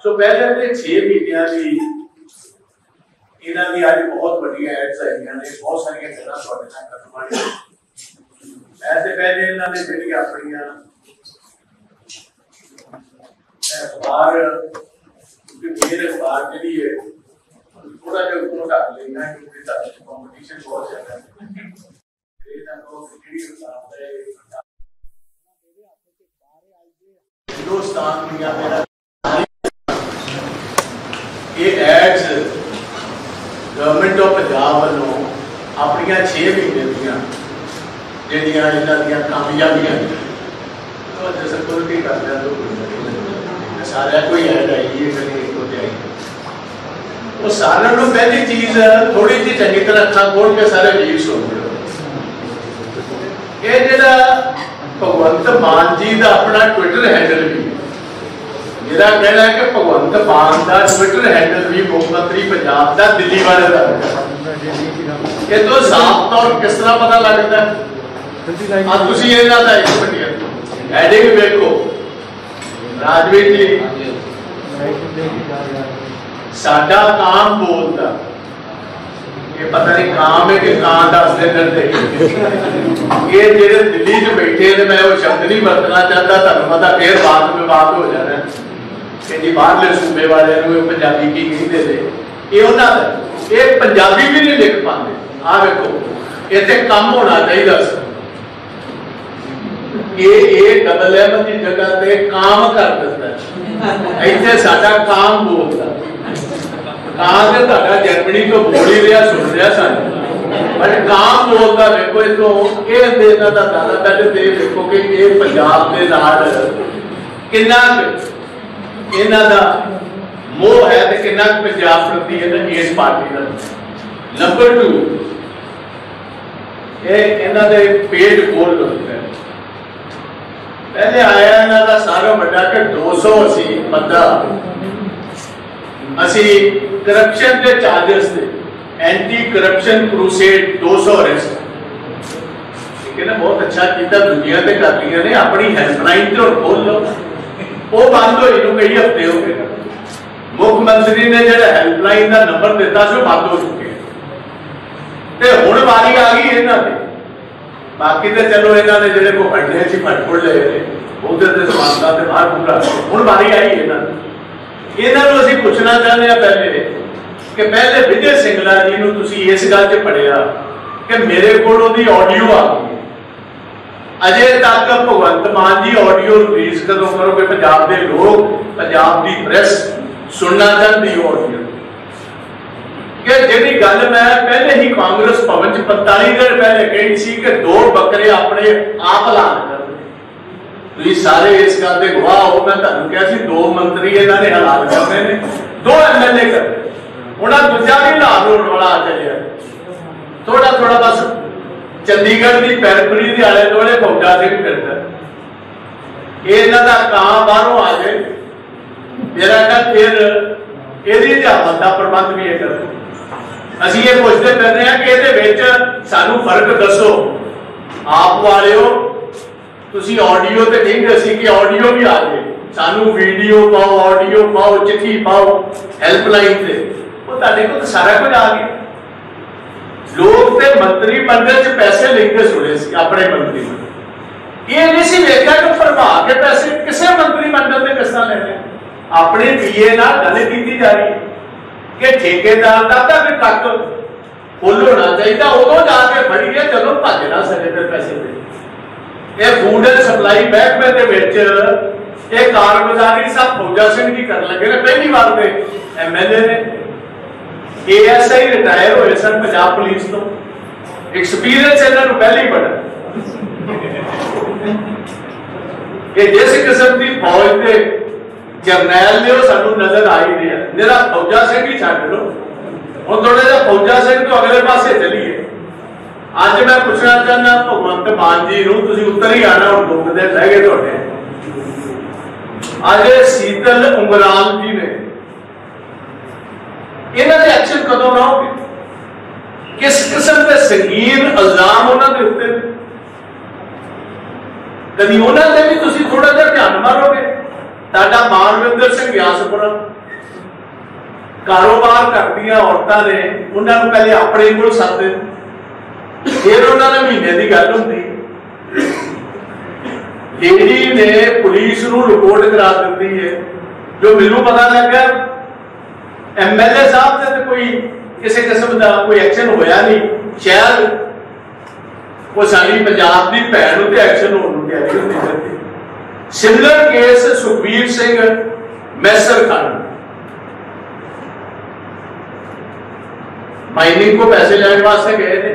सो पहले तो 6 महीनों की इन्हों की अज बहुत बड़ी एड्स आई ने, बहुत सारिया गल्लां तुहाडे नाल करवांगे। ऐसे पहले इन्होंने जी अपन अखबार मेरे अखबार जी है थोड़ा जो उपरों ढक लेना क्योंकि कॉम्पटिशन बहुत ज्यादा है। हिंदुस्तान दियां मेरा ये एड्स गवर्नमेंट ऑफ पंजाब वालों अपन 6 महीने दियां जिहड़ियां इन्हां दियां कामयाबियां तो सिक्योरिटी कर लिया तो सारा कोई ऐड आई है कभी एक होते आई वो सारे को पहली चीज थोड़ी सी चंगी तरह अखा खोल के सारे वीर सुन लो। ये जो भगवंत मान जी का अपना ट्विटर हैंडल भी मेरा कहना है कि भगवंत मान का ट्विटर हैंडल भी मुख्यमंत्री पंजाब का दिल्ली वाले का ये तो साफ तौर किस तरह पता लगता है। हेडिंग देखो राजवीर जी साडा काम बोलता ये पता नहीं काम है कि कान दस दिन ये जेडे दिल्ली च बैठे ने मैं वो शब्द नहीं बरतना चाहता तुहानू पता फिर बात में बात हो जाना कि जी बाहरले सूबे वाले पंजाबी की कहते थे ये उन्होंने ये पंजाबी भी नहीं लिख पाते। आ देखो इतने कम होना चाहिए ये डबल एम की जगह पे काम कर देता है इतने साडा काम बोलता काम तो तुहाडा जर्मनी तो बोल ही रहा सुन रहा सन बट काम बोलता देखो इतों ये देना का दादा पहले तो देखो कि ये पंजाब के नाल कितना इन्हां दा मोह है तो कितना पंजाब प्रति इस पार्टी का। नंबर 2 ये इन्हां दे पेज खोल लो पहले आया इन्हां दा सारा बड़ा कि 200 असी बंदा असी करप्शन के चार्जेस थे एंटी करप्शन क्रूसेड 200 अरेस्ट ठीक है ना बहुत अच्छा किया दुनिया से कर लिया ने अपनी हेल्पलाइन तो खोल लो वो बंद हो कई हफ्ते हो गए। मुख्यमंत्री ने जो हेल्पलाइन का नंबर दिता से बंद हो चुके ते हुण वारी आ गई इन्हां दे बाकी तो चलो इन्होंने जो फटने से फटफुट ले उधर से समानता से बाहर पूरा हुण वारी आई इन्होंने असीं पूछना चाहते हैं पहले कि पहले विजय सिंगला जी नूं तुसीं इस गल च पढ़िया कि मेरे कोल ओहदी ऑडियो आ गई अजे तक भगवंत मान जी ऑडियो रिलीज कदों करोगे पंजाब के लोग पंजाब की प्रेस सुनना चाहती ऑडियो कि जिहड़ी गल मैं पहले ही कांग्रेस भवन च 45 दिन पहले कही सी कि 2 बकरे अपने आप ऐलान कर सारे इस गल के गवाह हो। मैं तुहानूं कहा सी 2 मंत्री इन्होंने ऐलान करने ने 2 MLA कर उन्हें दूजा भी लाहौर रोड वाला आ चलिया थोड़ा थोड़ा बस चंडीगढ़ की पैरपरी के आले दुआले फौजा सिंह फिरता इन्हों का कां बाहरों आ जाए मेरा फिर यदि अध्यापन का प्रबंध भी है कर असीं ये पुछते फिरने कि ये सानू फर्क दसो आप वाले तुसीं ऑडियो तो नहीं दसी कि ऑडियो भी आ जाए सानू वीडियो पाओ ऑडियो पाओ चिट्ठी पाओ हेल्पलाइन से वो तुहाडे कोल तो सारा कुछ आ गया। लोग ते मंत्रिमंडल च पैसे लेके सुने अपने मंत्रिमंडल ये नहीं सी देखा कि भरवा के पैसे किसी मंत्रिमंडल ने किस तरह लेने अपने पीए नाल गल की जा रही है कि ठेकेदार का तक फुल होना चाहिए उदों जाके फड़िए चलो भज ना सके फिर पैसे दे ये फूड एंड सप्लाई महकमे के कारगुजारी सब फौजा सिंह जी कर लगे ने पहली बार में MLA ने ASI रिटायर हुए सन पंजाब पुलिस तो एक्सपीरियंस इन्होंने पहले ही बड़ा जिस किस्म की फौज के जरनैल ने सानू नजर आ ही रहा मेरा फौजा सिंह ही छड्ड लो हम थोड़ा जा फौजा सिंह तो अगले पासे चलीए। अज मैं पूछना चाहना भगवंत मान जी नूं तुसीं उत्तर ही आना और 2 दिन रह गए तुहाडे अज शीतल उंगराल जी ने इन्हां दे एक्शन कदों लाओगे किस किस्म के संगीन इल्जाम उन्होंने उत्ते कभी उन्होंने भी तुसीं थोड़ा जिहा ध्यान मारोगे साडा मानविंदर सिंह ग्यासपुर कारोबार करदियां औरतां ने उन्होंने पहले अपने को सददे, फिर उन्होंने महीने की गल होंदी, लेडी ने पुलिस को रिपोर्ट करा दी है। जो मैनू पता लगा MLA साहब से तो कोई किसी किस्म का कोई एक्शन होया नहीं, शायद वो सारी पंजाब की भैन उत्ते एक्शन होने की तैयारी होती है। सिमिलर केस सुखबीर सिंह मैसर खान, माइनिंग को पैसे लेने वास्ते गए थे,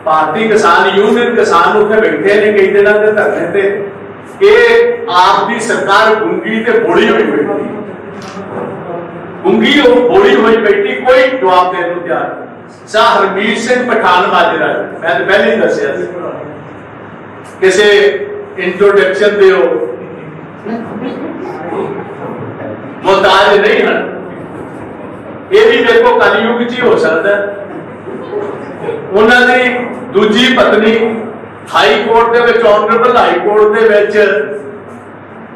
भारतीय किसान यूनियन किसान उत्थे बैठे ने कई दिनों के धरने पे, ये आपकी सरकार गुंगी ते बोली हुई बैठी, गुंगी और बोली हुई बैठी, कोई जवाब देने को तैयार नहीं। शाह हरमीत सिंह पठान माजरा, मैं तो पहले ही दसिया किसी इंट्रोडक्शन दो मोहताज नहीं है, ये भी देखो कलयुग च हो सकता है। उन्होंने दूजी पत्नी हाई कोर्ट के ऑनरेबल हाई कोर्ट के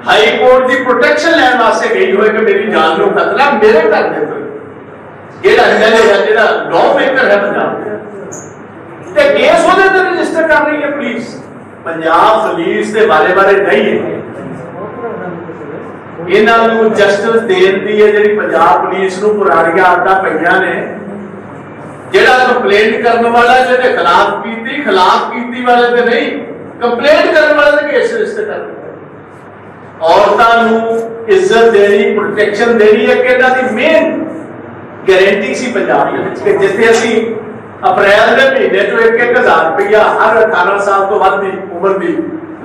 हाई कोर्ट की प्रोटेक्शन लैन वास्ते गई हुई कि मेरी जान को खतरा, मेरे घर के कोई MLA है जो लॉ मेकर है पंजाब के, केस वो रजिस्टर कर रही है पुलिस। पंजाब पुलिस के बारे बारे नहीं है, इन्हों जस्टिस देन की है जी पंजाब पुलिस को पुरानियां आदत पईयां ने, जेड़ा कंप्लेंट करने वाला जिहदे खिलाफ कीती वाले ते नहीं, कंप्लेंट करने वाले ते केस रजिस्टर कर। औरतों इज्जत देनी, प्रोटेक्शन देनी है कि इन्हां दी मेन गारंटी सी पंजाब के, जिथे असी अप्रैल के महीने चो 1-1 हज़ार रुपया हर 18 साल तो वध दी उम्र की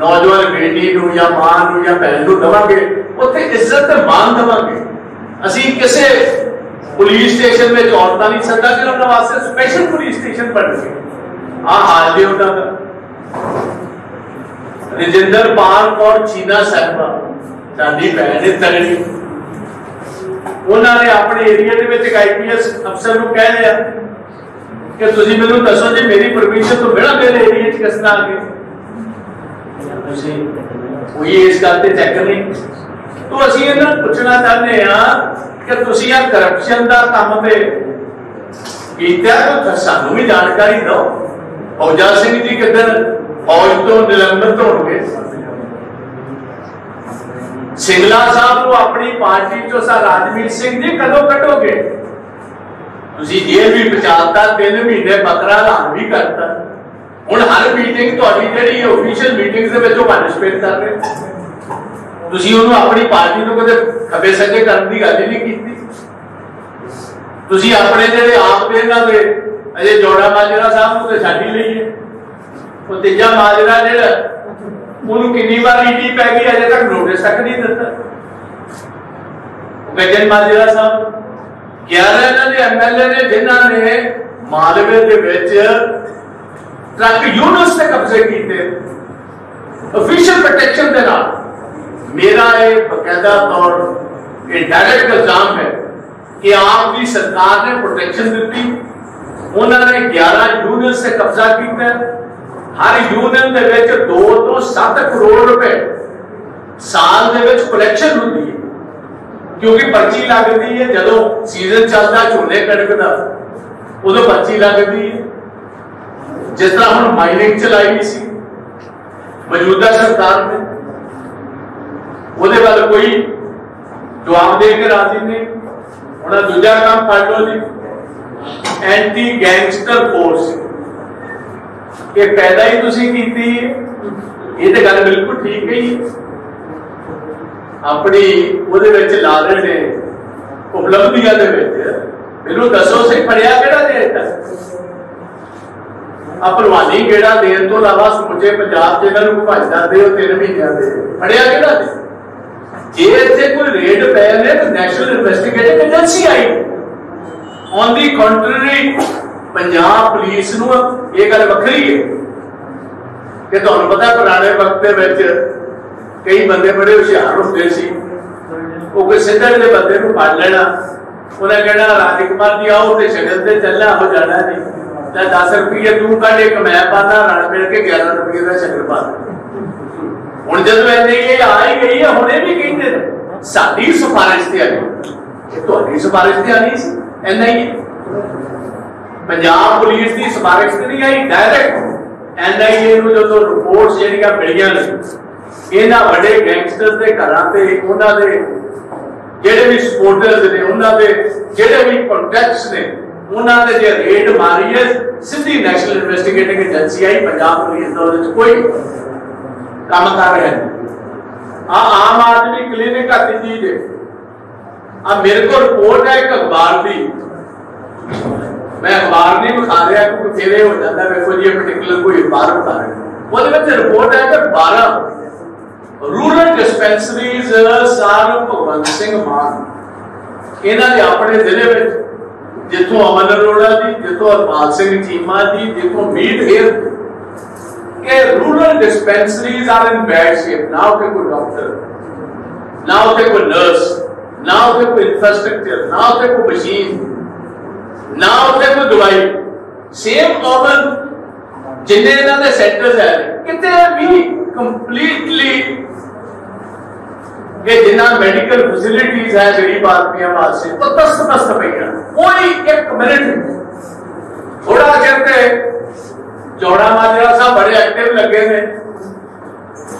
नौजवान बेटी को या मां को या भैन को देवांगे, उत्थे इज्जत ते मान देवांगे। असी किसी पुलिस स्टेशन में औरतां नहीं सदा कि उन्होंने वास्ते स्पेशल पुलिस स्टेशन बन गए। हाल जी उन्होंने रजिंदर पाल कौर चीना साहिबा साडी भैन है तगड़ी, उन्होंने अपने एरिया के IPS अफसर को कह लिया कि तुसीं मैनूं दसो जी मेरी परमिशन तो बिना मेरे एरिया किस तरह आ गए, कोई इस गल ते चेक नहीं। तो असीं इन्हां नूं पुछना चाहते हैं कि तुसीं आ करप्शन का काम ते कीता तो सानूं भी जानकारी दो। फौजा सिंह जी किधर फौज तो निलंबित होणगे, सिंगला साहब को अपनी पार्टी चो सा राजवीर सिंह जी कदों कटोगे? तुसीं जेल भी पहुंचाता, 3 महीने बकरा हलाल भी करता, हुण हर मीटिंग तुहाडी जिहड़ी ऑफिशियल मीटिंग्स दे विच पार्टिसिपेट कर रहे, तुसीं उहनूं अपनी पार्टी नूं कदे खब्बे सज्जे करन दी गल ही नहीं कीती। तुसीं अपने जिहड़े आप दे इन्हां दे अजे जोड़ा माजरा साहब नूं ते छड्ड ही लईए, वो तीजा माजरा जिहड़ा उन्होंने कितनी बार ED पै गई, अजे तक नोटिस तक नहीं दिता। गजन माजरा साहब 11 इन्होंने MLA ने जिन्होंने मालवे के ट्रक यूनिट्स से कब्जे किए ऑफिशियल प्रोटेक्शन के नाल। मेरा एक बकायदा तौर डायरेक्ट इल्जाम है कि आपकी सरकार ने प्रोटेक्शन दी, उन्होंने 11 यूनिट से कब्जा किया, हर यूनियन के 2 तो 7 करोड़ रुपए साल के कलैक्शन होती है, क्योंकि पर्ची लगती है जो सीजन चलता झोने कणक का उदों पर्ची लगती है। जिस तरह हम माइनिंग चलाई सी मौजूदा सरकार ने, वो कोई जवाब दे के राजी नहीं। उन्हें दूजा काम कर लो जी, एंटी गैंगस्टर फोर्स, ये पैदा ही तुसीं कीती, ये तो गल बिल्कुल ठीक है। अपनी उहदे विच ला रहे ने उपलब्धियां दे विच, मैनूं दसो सी फड़िया किहड़ा देता? आ भलवानी गेड़ा देण तो इलावा समूचे पंजाब च इन्हां नूं भजदा दे 3 महीनों के फड़िया किहड़ा दे? जे इत्थे कोई रेड पै ने तो national investigative agency I. On the country Punjab police नूं ये गल वखरी है कि तुहानूं पता पुराने वक्त दे कई बंदे बड़े हुशियार होंदे सी, वो कोई सीधे जे बंदे नूं फड़ लेना, उन्हें कहना राजकुमार जी आओ ते शगन ते चलना हो जाना नहीं, 10 रुपये तू कट, एक मैं पाना, रल मिल के 11 रुपये का शगन पा। हुण जदों इन्नी आ ही गई है, हुणे भी कहंदे ने साडी सिफारिश ते आई, तुहाडी सिफारिश ते आनी सी NIA, पंजाब पुलिस की सिफारिश ते नहीं आई, डायरैक्ट NIA नूं जो रिपोर्ट्स जिहड़ियां मिलियां ने इन्हां वड्डे गैंगस्टर्स दे घरां ते उन्हां दे जिहड़े भी सपोर्टर्स ने उन्हां दे जिहड़े भी कॉन्टैक्ट्स ने उन्हां दे जे रेड मारी है सीधी नैशनल इन्वेस्टिगेटिंग एजेंसी आई, पंजाब पुलिस दा उहदे च कोई काम कर रहा है। आम आदमी क्लिनिक आती चीज है, मेरे को रिपोर्ट है एक अखबार की, मैं अखबार नहीं बता रहा क्योंकि फिर हो जाता है देखो जी पर्टिकुलर कोई अखबार बता रहे हैं, रिपोर्ट है कि 12 रूरल डिस्पेंसरीज साल भगवंत सिंह मान इन्हों ने अपने जिले में जितों अमन अरोड़ा जी, जितों हरपाल सिंह चीमा जी, जितों मीत हेर के rural dispensaries are in bad shape, ना उसे कोई डॉक्टर, ना उसे कोई नर्स, ना उसे कोई इंफ्रास्ट्रक्चर, ना उसे कोई मशीन, ना उसे कोई दवाई। सेम कॉमन जिन्ने इन्हां दे सेंटर्स है किते भी कंप्लीटली ये जिन्ना मेडिकल फैसिलिटीज है गरीब आदमियों वास्ते तो तस्त पई, कोई एक मिनट थोड़ा चलते चौड़ा माजरा साहब बड़े एक्टिव लगे ने,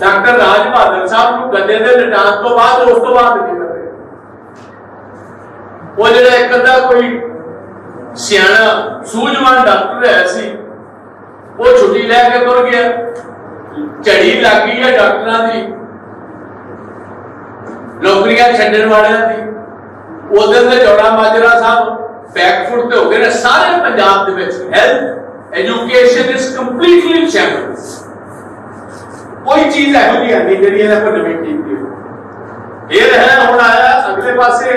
डॉक्टर राज बहादुर साहब को गद्दे दे लिटान तो बाद उस तो बाद नहीं लगे, वो जो एक अद्धा कोई सियाना सूझवान डॉक्टर है सी वो छुट्टी लैके तुर गया, झड़ी लग गई है डॉक्टरों की नौकरियां छड्डण वालियां दी, उधर से चौड़ा माजरा साहब बैकफुट ते हो गए ने। सारे पंजाब दे विच health education is completely shambles, कोई चीज ऐहो जी है नहीं जिहड़ी इन्हां कोल नवीं कीती हो। फिर है हुण आया अगले पासे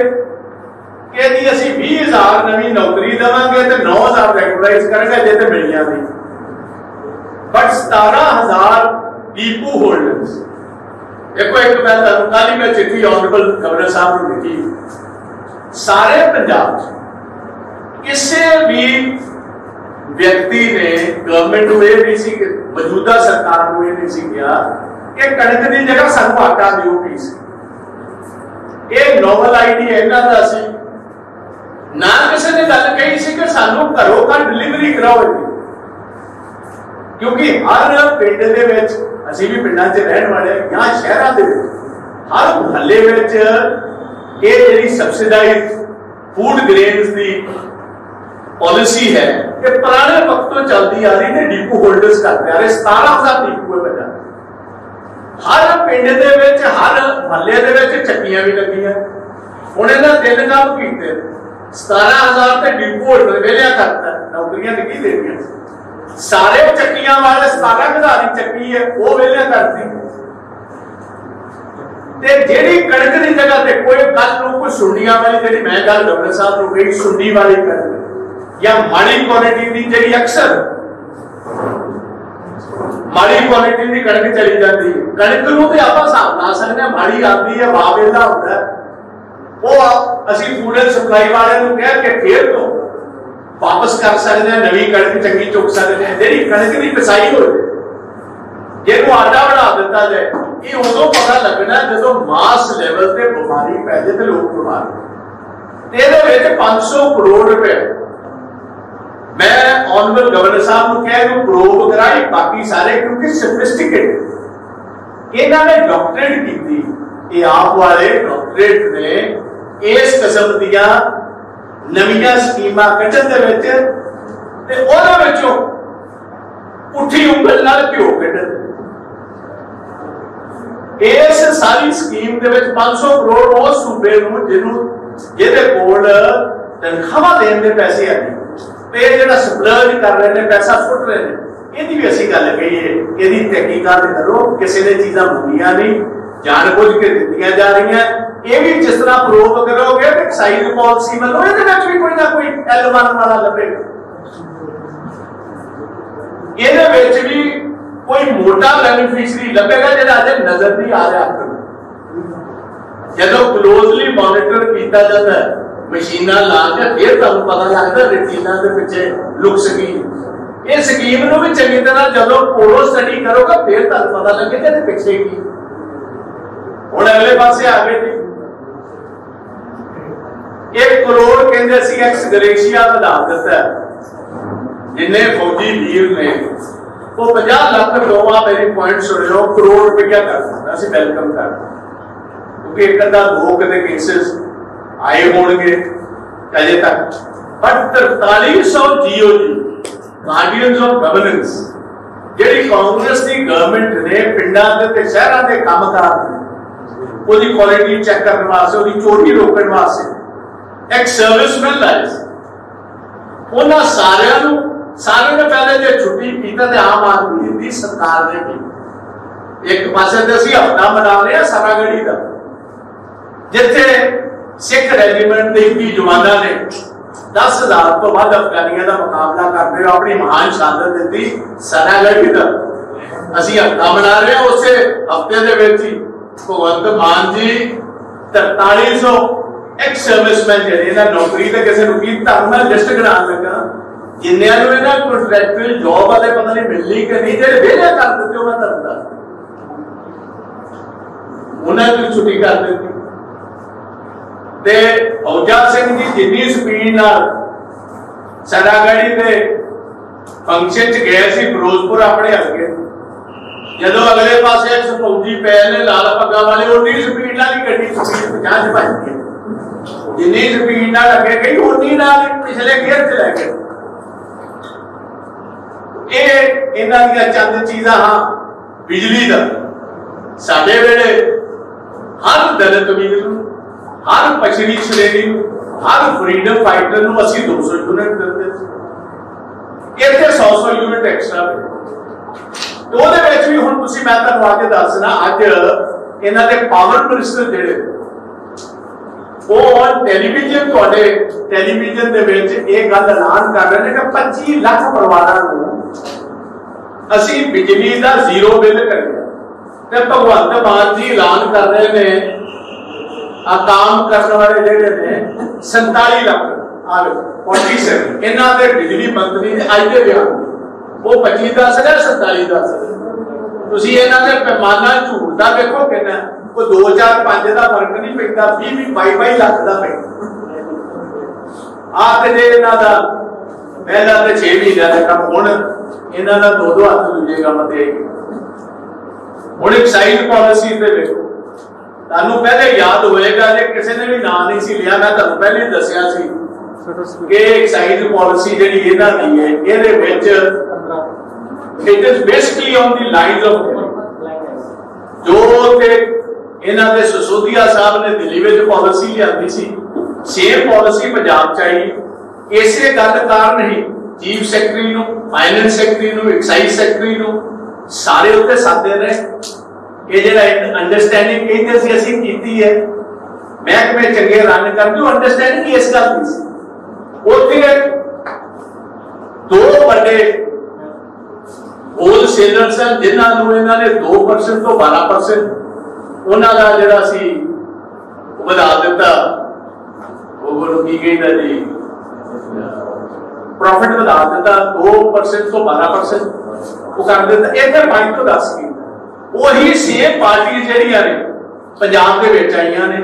कि जी असीं 20,000 नवीं नौकरी देवांगे ते 9,000 रेगुलराइज करांगे जे ते मिलियां नहीं, बट 17,000 डीपू होल्डर्स। देखो एक मैं कल ही मैं चिट्ठी ऑनरेबल गवर्नर साहब ने लिखी, सारे पंजाब किसी भी व्यक्ति ने गवर्नमेंट को यह नहीं सी, मौजूदा सरकार को यह नहीं सी किया कि कणक की जगह सानू आटा दिओ पीस, एक नोवल आइडिया इन्हां दा सी। ना किसी ने गल कही सी कि सानू घरों घर डिलीवरी कराओ, क्योंकि हर पिंड दे विच असीं भी पिंडां 'च रहण वाले या शहरां दे विच हर मुहल्ले विच ये जिहड़ी सबसिडाइज फूड ग्रेन्स की पॉलिसी है कि पुराने वक्त तो चलती आ रही है, डीपू होल्डर्स करते आ रहे। 17,000 डीपू है बजा, हर पिंड दे विच हर मुहल्ले दे विच चक्कियां भी लगियां। हुण इन्हां 3 काम कीते, 17,000 ते डीपू होल्डर वेलिया करता, नौकरियां नहीं देनियां, सारे चक्कियां वाले 17,000 चक्की है वो वेलिया करती, ते जेड़ी कणक की जगह ते कोई कल नूं कोई सुंडियां वाली जेड़ी मैं गल गवर्नर साहब नूं कही सुंडी वाली कणक या माड़ी क्वालिटी की जेड़ी अक्सर माड़ी क्वालिटी की कणक चली जाती है, कणक नूं ते आपां हिसाब ला सकदे हां, माड़ी आती है वाह वेला होता है, वो असीं फूड एंड सप्लाई वाले नूं कह के फिर तो वापस कर सकते हैं, नवी कणक चंगी चुक सकते हैं। जी कणक की पिसाई हो जाए, जिसको आटा बना दिता जाए, ये उदों पता लगना जो मास लेवल से बीमारी पै जाए तो लोग बीमार। 500 करोड़ रुपए मैं ऑनरेबल गवर्नर साहब को कह प्रोब कराई, बाकी सारे क्योंकि सोफिस्टिकेटेड इन्होंने डॉक्टरेट की, आप वाले डॉक्टरेट ने इस किस्म दिया नवीं स्कीम कढ़न दे विचों उठी उंगल नाल घ्यो कढ़न। इस सारी स्कीम दे विच 500 करोड़ उस सूबे नूं जिहदे कोल तनख्वाह देण दे पैसे है ते जिहड़ा सप्लर्ज कर रहे हैं पैसा सुट रहे हैं, इहदी भी असीं गल कहीए, इहदी तहकीकात करो, किसी ने चीज़ां मंगियां नहीं, जानबूझ के दित्तियां जा रही हैं। ये भी जिस तरह प्रूव करोगे तो एक्साइज पॉलिसी वालों भी कोई ना कोई L1 वाला लभेगा, ये भी कोई मोटा बेनिफिशियरी लभेगा जो अजे नजर नहीं आ रहा। जो क्लोजली मॉनिटर किया जाता है मशीन ला के फिर तुहानूं पता लगता रेटिना के पिछे लुक स्कीम, ये स्कीम नूं भी चंगी तरह जो कोलो स्टडी करोगे फिर तुहानूं पता लगेगा कि पिछे की। हुण अगले पासे आ गए जी 1 करोड़ कहते सी एक्स ग्रेशिया बढ़ा दिता जिन्ने फौजी वीर ने वो 50 लाख दोवा मेरी पॉइंट सुन लो करोड़ रुपया कर दिता असं वेलकम कर क्योंकि एक अद्धा दो कदे केसेस आए होंगे अजे तक but 4300 GOG guardians of governance जी कांग्रेस की गवर्नमेंट ने पिंडा के शहरों के काम कार क्वालिटी चेक करने वास्ते चोरी रोकने वास्ते एक सर्विसमैन लाए उन्होंने सारे ने पहले जो छुट्टी की तो आम आदमी की सरकार ने की एक पासे तो असं हफ्ता मना रहे हैं सरागढ़ी का जिथे सिख रेजीमेंट के 21 जवानों ने 10,000 तो बाद अफगानियों का मुकाबला करते हुए अपनी महान शहादत दी सरागढ़ी का असं हफ्ता मना रहे हैं उस हफ्ते के भगवंत मान जी 4300 एक सर्विसमैन जो नौकरी तो किसी की धर्म लिस्ट गिना लगा जिन्होंने कॉन्ट्रैक्चुअल जॉब वाले पता नहीं मिलनी कि नहीं जो वेले कर देते मैं धर्म उन्होंने छुट्टी कर दी फौजा सिंह जी जिन्नी स्पीड सरागढ़ी के फंक्शन च गए फिरोजपुर अपने हल्के जो अगले पास एक फौजी पे ने लाल पग्गा वाले उन्नी स्पीड ही गड्डी स्पीड 50 च भजती है जिन्नी स्पीड अगे गई उन्नी पिछले गेयर च लै गए चंद चीजा हाँ बिजली का साडे वेले हर दलित वीर हर पछड़ी श्रेणी हर फ्रीडम फाइटर 200 यूनिट देते इतने 100 यूनिट एक्स्ट्रा तो भी हूँ मैं आगे दसना अज इन्हों के पावर मिनिस्टर जोड़े वो टेलीविजन टेलीविजन गल ऐलान कर रहे हैं कि 25 लाख परिवारों असी बिजली का 0 बिल कर भगवंत मान जी ऐलान कर रहे हैं काम करने वाले जोड़े ने 47 लाख 47 इन्हों के बिजली मंत्री अज के बयान वो 25 दस रहे 47 दस रहे इन्हों के पैमाना झूठ का देखो कितना वो 2005 का फर्क नहीं पैदा 22 लाख का पैदा पहला तो 6 महीनों का काम हूँ इन्हों का 2 हाथ दूजे काम से हूँ एक्साइज पॉलिसी पे देखो तुहानू पहले याद होएगा जे किसी ने भी नाम नहीं सी लिया मैं तुहानू पहले दसिया सी कि एक्साइज पॉलिसी जिहड़ी इन्हां दी है इहदे विच it is basically on the lines of जो ते इन्हां दे सिसोदिया साहब ने दिल्ली विच पॉलिसी लिआंदी सी सेम पॉलिसी पंजाब च आई इसे गल कारण ही चीफ सैकटरी नूं फाइनेंस सैकटरी नूं एक्साइज सैकटरी नूं सारे उत्ते सादे ने ये जो अंडरस्टैंडिंग कहते सी असीं कीती है महकमे चंगे रन कर जो अंडरस्टैंडिंग इस गल दी सी उत्थे 2 बड़े होलसेलर सन जिन्होंने इन्होंने 2% तो 12% उन्होंने जिहड़ा सी वधा दिता वो की कहता जी प्रॉफिट वधा दिता 2% तो 12% वो कर दिता इधर 5 तो 10 की वही सेम पार्टी जड़ियां ने पंजाब के विच आईयां ने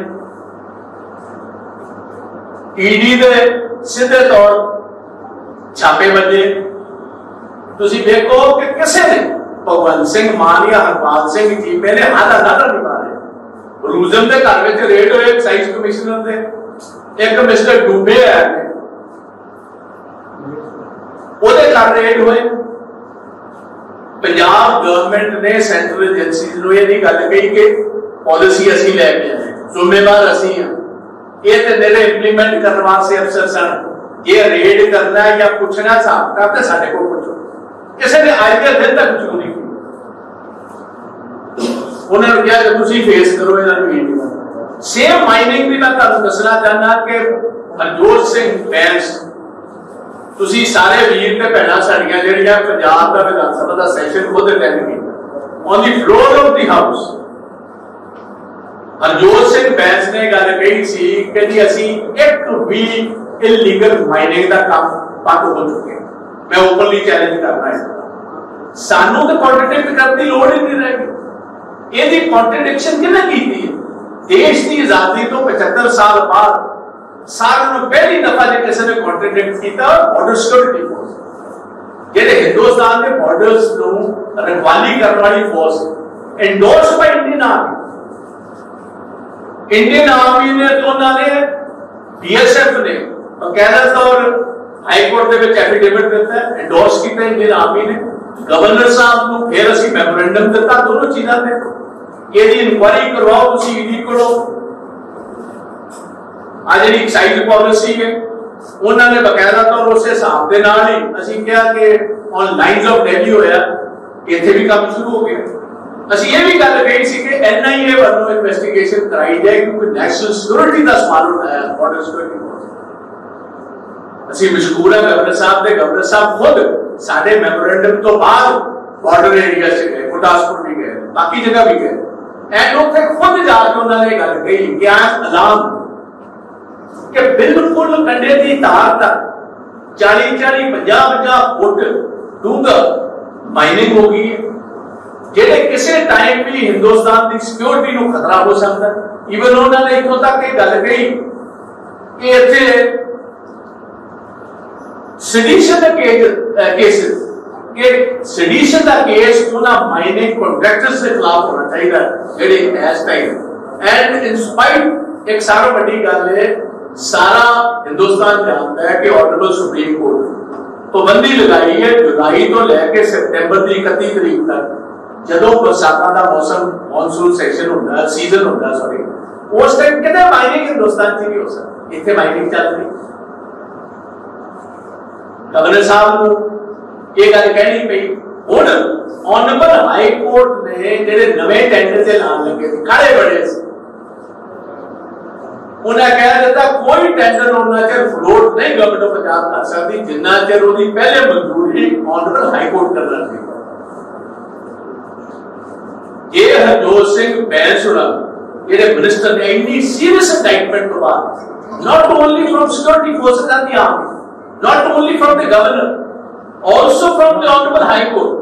ईडी दे सीधे तौर छापे बजे तुसी देखो कि किसी ने भगवंत सिंह मान या हरपाल सिंह चीमे ने हाथ नादा नहीं मारे रूजम के घर में रेड हुए एक्साइज कमिश्नर के एक मिस्टर डूबे है ओदे घर रेड हुए पंजाब गवर्नमेंट ने सेंट्रल एजेंसी ये गल कही कि पॉलिसी असी लैके आए जिम्मेवार असी हाँ ये तो मेरे इंप्लीमेंट करने वास्ते अफसर सन ये रेड करना है या पूछना हिसाब किताब तो साडे को पूछो किसी ने अज के दिन तक क्यों नहीं उन्होंने कहा कि तुसी फेस करो इन्होंने सेम माइनिंग भी मैं तुहानू दसना चाहना कि हरजोत सिंह बैंस तुसी सारे वीर ते भैणां साडियां जिहड़ियां पंजाब दा विधान सभा दा सैशन खुद अटेंड कीता on the floor of the house Harjot Singh Bains ने गल कही सी कि जी असी एक भी इलीगल माइनिंग का काम बंद हो चुके मैं ओपनली चैलेंज करना है सानू तो कॉन्ट्रडिक्ट करने की लोड़ ही नहीं रहेगी ये कॉन्ट्रडिक्शन किन्ने की है देश की आजादी तो 75 साल बाद सारे पहली दफा जो किसी ने कॉन्ट्रीब्यूट किया बॉर्डर सिक्योरिटी फोर्स, जेडे हिंदुस्तान के बॉर्डर्स को रखवाली करने वाली force endorse by Indian army. Indian army ने तो उन्होंने बीएसएफ ने बकायदा तौर हाईकोर्ट के एफिडेविट दिता है, एंडोर्स किया इंडियन आर्मी ने, गवर्नर साहब को फिर असं मैमोरेंडम दिता, दोनों चीज़ों ने कि इंक्वायरी करवाओ तुम ईडी को। आज जी एक्साइज पॉलिसी है उन्होंने बकायदा तौर उस हिसाब के नाल ही असीं कहा कि ऑन लाइन्स ऑफ दिल्ली होया, इत्थे भी काम शुरू हो गया। असीं ये भी गल कही सी कि एनआईए वालों इन्वेस्टिगेशन कराई जाए क्योंकि नेशनल सिक्योरिटी का सवाल उठाया बॉर्डर सिक्योरिटी फोर्स। असीं मशहूर है गवर्नर साहब खुद साडे मैमोरेंडम तो बाद बॉर्डर एरिया से गए, गुरदासपुर भी गए, बाकी जगह भी गए, एंड उत्थे खुद जाके उन्होंने गल कही कि अलार्म कि बिल्कुल कंडे की तार तक 40-50 फुट डूंगा माइनिंग हो गई है, जेडे किसी टाइम भी हिंदुस्तान की सिक्योरिटी को खतरा हो सकता है। इवन उन्होंने इतों तक एक गल कही कि इत्थे सेडिशन केसेस कि सेडिशन का केस उन्होंने माइनिंग कॉन्ट्रैक्टर्स के खिलाफ होना चाहिए जेडे इस टाइम। एंड इन स्पाइट एक सारा बड़ी गल है, सारा हिंदुस्तान जानता है कि ऑनरेबल सुप्रीम कोर्ट पाबंदी लगाई है जुलाई तो लैके सितंबर की 31 तारीख तक, जदों बरसातां दा मौसम मॉनसून सेशन होता है, सीजन होता है, सॉरी उस टाइम कहते माइनिंग हिंदुस्तान च नहीं हो सकती, इत्थे माइनिंग चल रही। गवर्नर साहब को ये गल कहनी पई। हुण ऑनरेबल हाई कोर्ट ने जेडे नवे टेंडर से ऐलान लगे थे खड़े बड़े से, उन्हें कह दिता कोई टेंडर उन्ना चेर फ्लोट नहीं गवर्नमेंट ऑफ पंजाब कर सकती जिन्ना चेर उसकी पहले मंजूरी ऑनरेबल हाई कोर्ट करना चाहिए। ये हरजोत सिंह बैंसुरा जेडे मिनिस्टर ने इतनी सीरियस इंडाइटमेंट तो बाद not only from security forces and the army, not only from the governor, also from the honourable high court,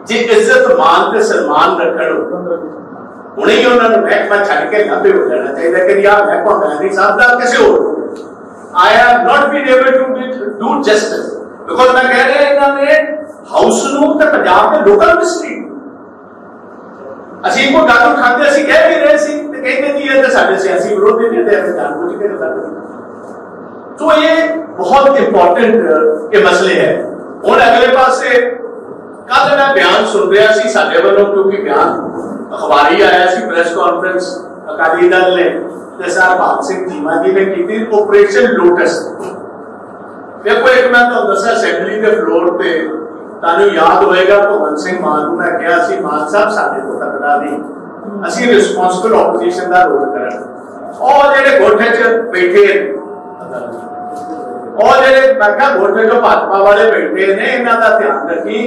जी इज्जत मान ते सम्मान रखण हुणे ही उन्होंने महकमा छड़ के लाभे हो जाना चाहिए कि यार महकमा गांधी साहब का कैसे हो। I have not been able to do justice because मैं कह रहा इन्होंने हाउस नूं ते पंजाब के लोकल मिनिस्ट्री ਅਸੀਂ ਕੋਈ ਗੱਲ ਉਠਾਉਂਦੇ ਅਸੀਂ ਕਹਿ ਵੀ ਰਹੇ ਸੀ ਤੇ ਕਹਿੰਦੇ ਜੀ ਇਹ ਤਾਂ ਸਾਡੇ ਸਿਆਸੀ ਵਿਰੋਧੀ ਨੇ ਤੇ ਅਸੀਂ ਜਾਣਬੁੱਝ ਕੇ ਗੱਲ ਕਰਦੇ। तो ये बहुत इंपॉर्टेंट के मसले है। और अगले पासे कल मैं बयान सुन रहा सी साडे वालों क्योंकि बयान अखबारी आया सी प्रेस कॉन्फ्रेंस अकाली दल ने ते सर भाग सिंह चीमा जी ने की थी ऑपरेशन लोटस। देखो एक मैं तो दसा असेंबली के फ्लोर पे तानू याद होएगा भगवंत सिंह मान को मैं कहा सी मान साहब साडे को तकड़ा नहीं ਅਸੀਂ रिस्पोंसिबल ऑपोजिशन का रोल करन और जेडे गोठे च बैठे और जेडे मैं कहा गोठे जो भाजपा वाले बैठे ने इन्हां दा ध्यान रखी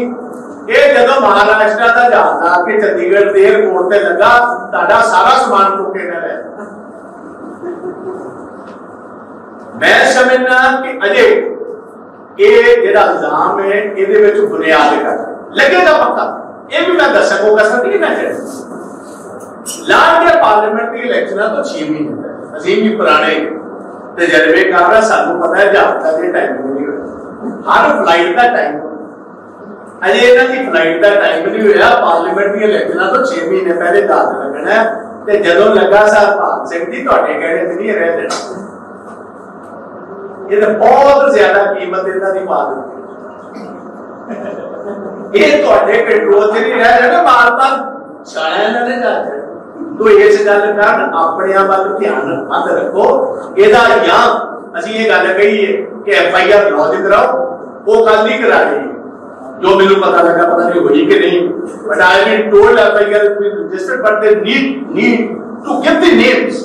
ये जदों महाराष्ट्र का जहाज आके चंडीगढ़ के एयरपोर्ट ते लगा ताड़ा सारा सामान चुके न ले। मैं समझना कि अजे ये जेड़ा इल्जाम है इहदे विच बुनियाद है लगेगा पक्का ये भी मैं दस सकूंगा सर नहीं ना लाल के पार्लियामेंट की इलेक्शन तो 6 महीने असीम भी पुराने तजर्बे कर रहा सानू पता है जहाज का टाइमिंग नहीं हुआ हर फ्लाइट का टाइम अजे इन्हां दी फ्लाइट का टाइम नहीं हुआ पार्लियामेंट की इलेक्शन तो 6 महीने पहले दाद लगना है ते जदों लगा सर भाग सिंह जी तुहाडे कहने ते नहीं रह देना ये तो बहुत ज्यादा कीमत इन्हां दी पा दी ये तुहाडे कंट्रोल च नहीं रह जाना मारता छाया इन्हां ने जा तो इस गल कर अपने वाल ध्यान मत रखो एदा या ਅਸੀਂ ਇਹ ਗੱਲ ਕਹੀਏ कि एफआईआर लॉन्च कराओ वो कल नहीं करा रही जो मेनू पता लगा पता नहीं हुई कि नहीं but I been told FIR is been registered but they need to give the names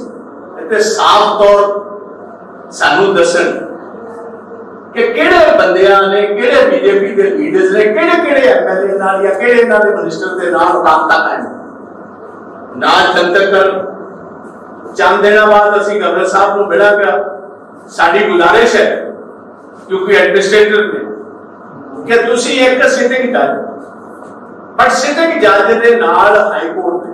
इते साफ तौर सानू दसन कि किहड़े बंदियां ने किहड़े बीजेपी के लीडर्स ने किहड़े एमएलए नाल या किहड़े इन्हां दे मिनिस्टर दे नाल राबता कायम ना चंद्रकर चंद दिन बाद असी गवर्नर साहब को मिलांगा साडी गुजारिश है क्योंकि एडमिनिस्ट्रेटर ने कि तुसी एक सिटिंग कर बट सिटिंग जज दे नाल हाई कोर्ट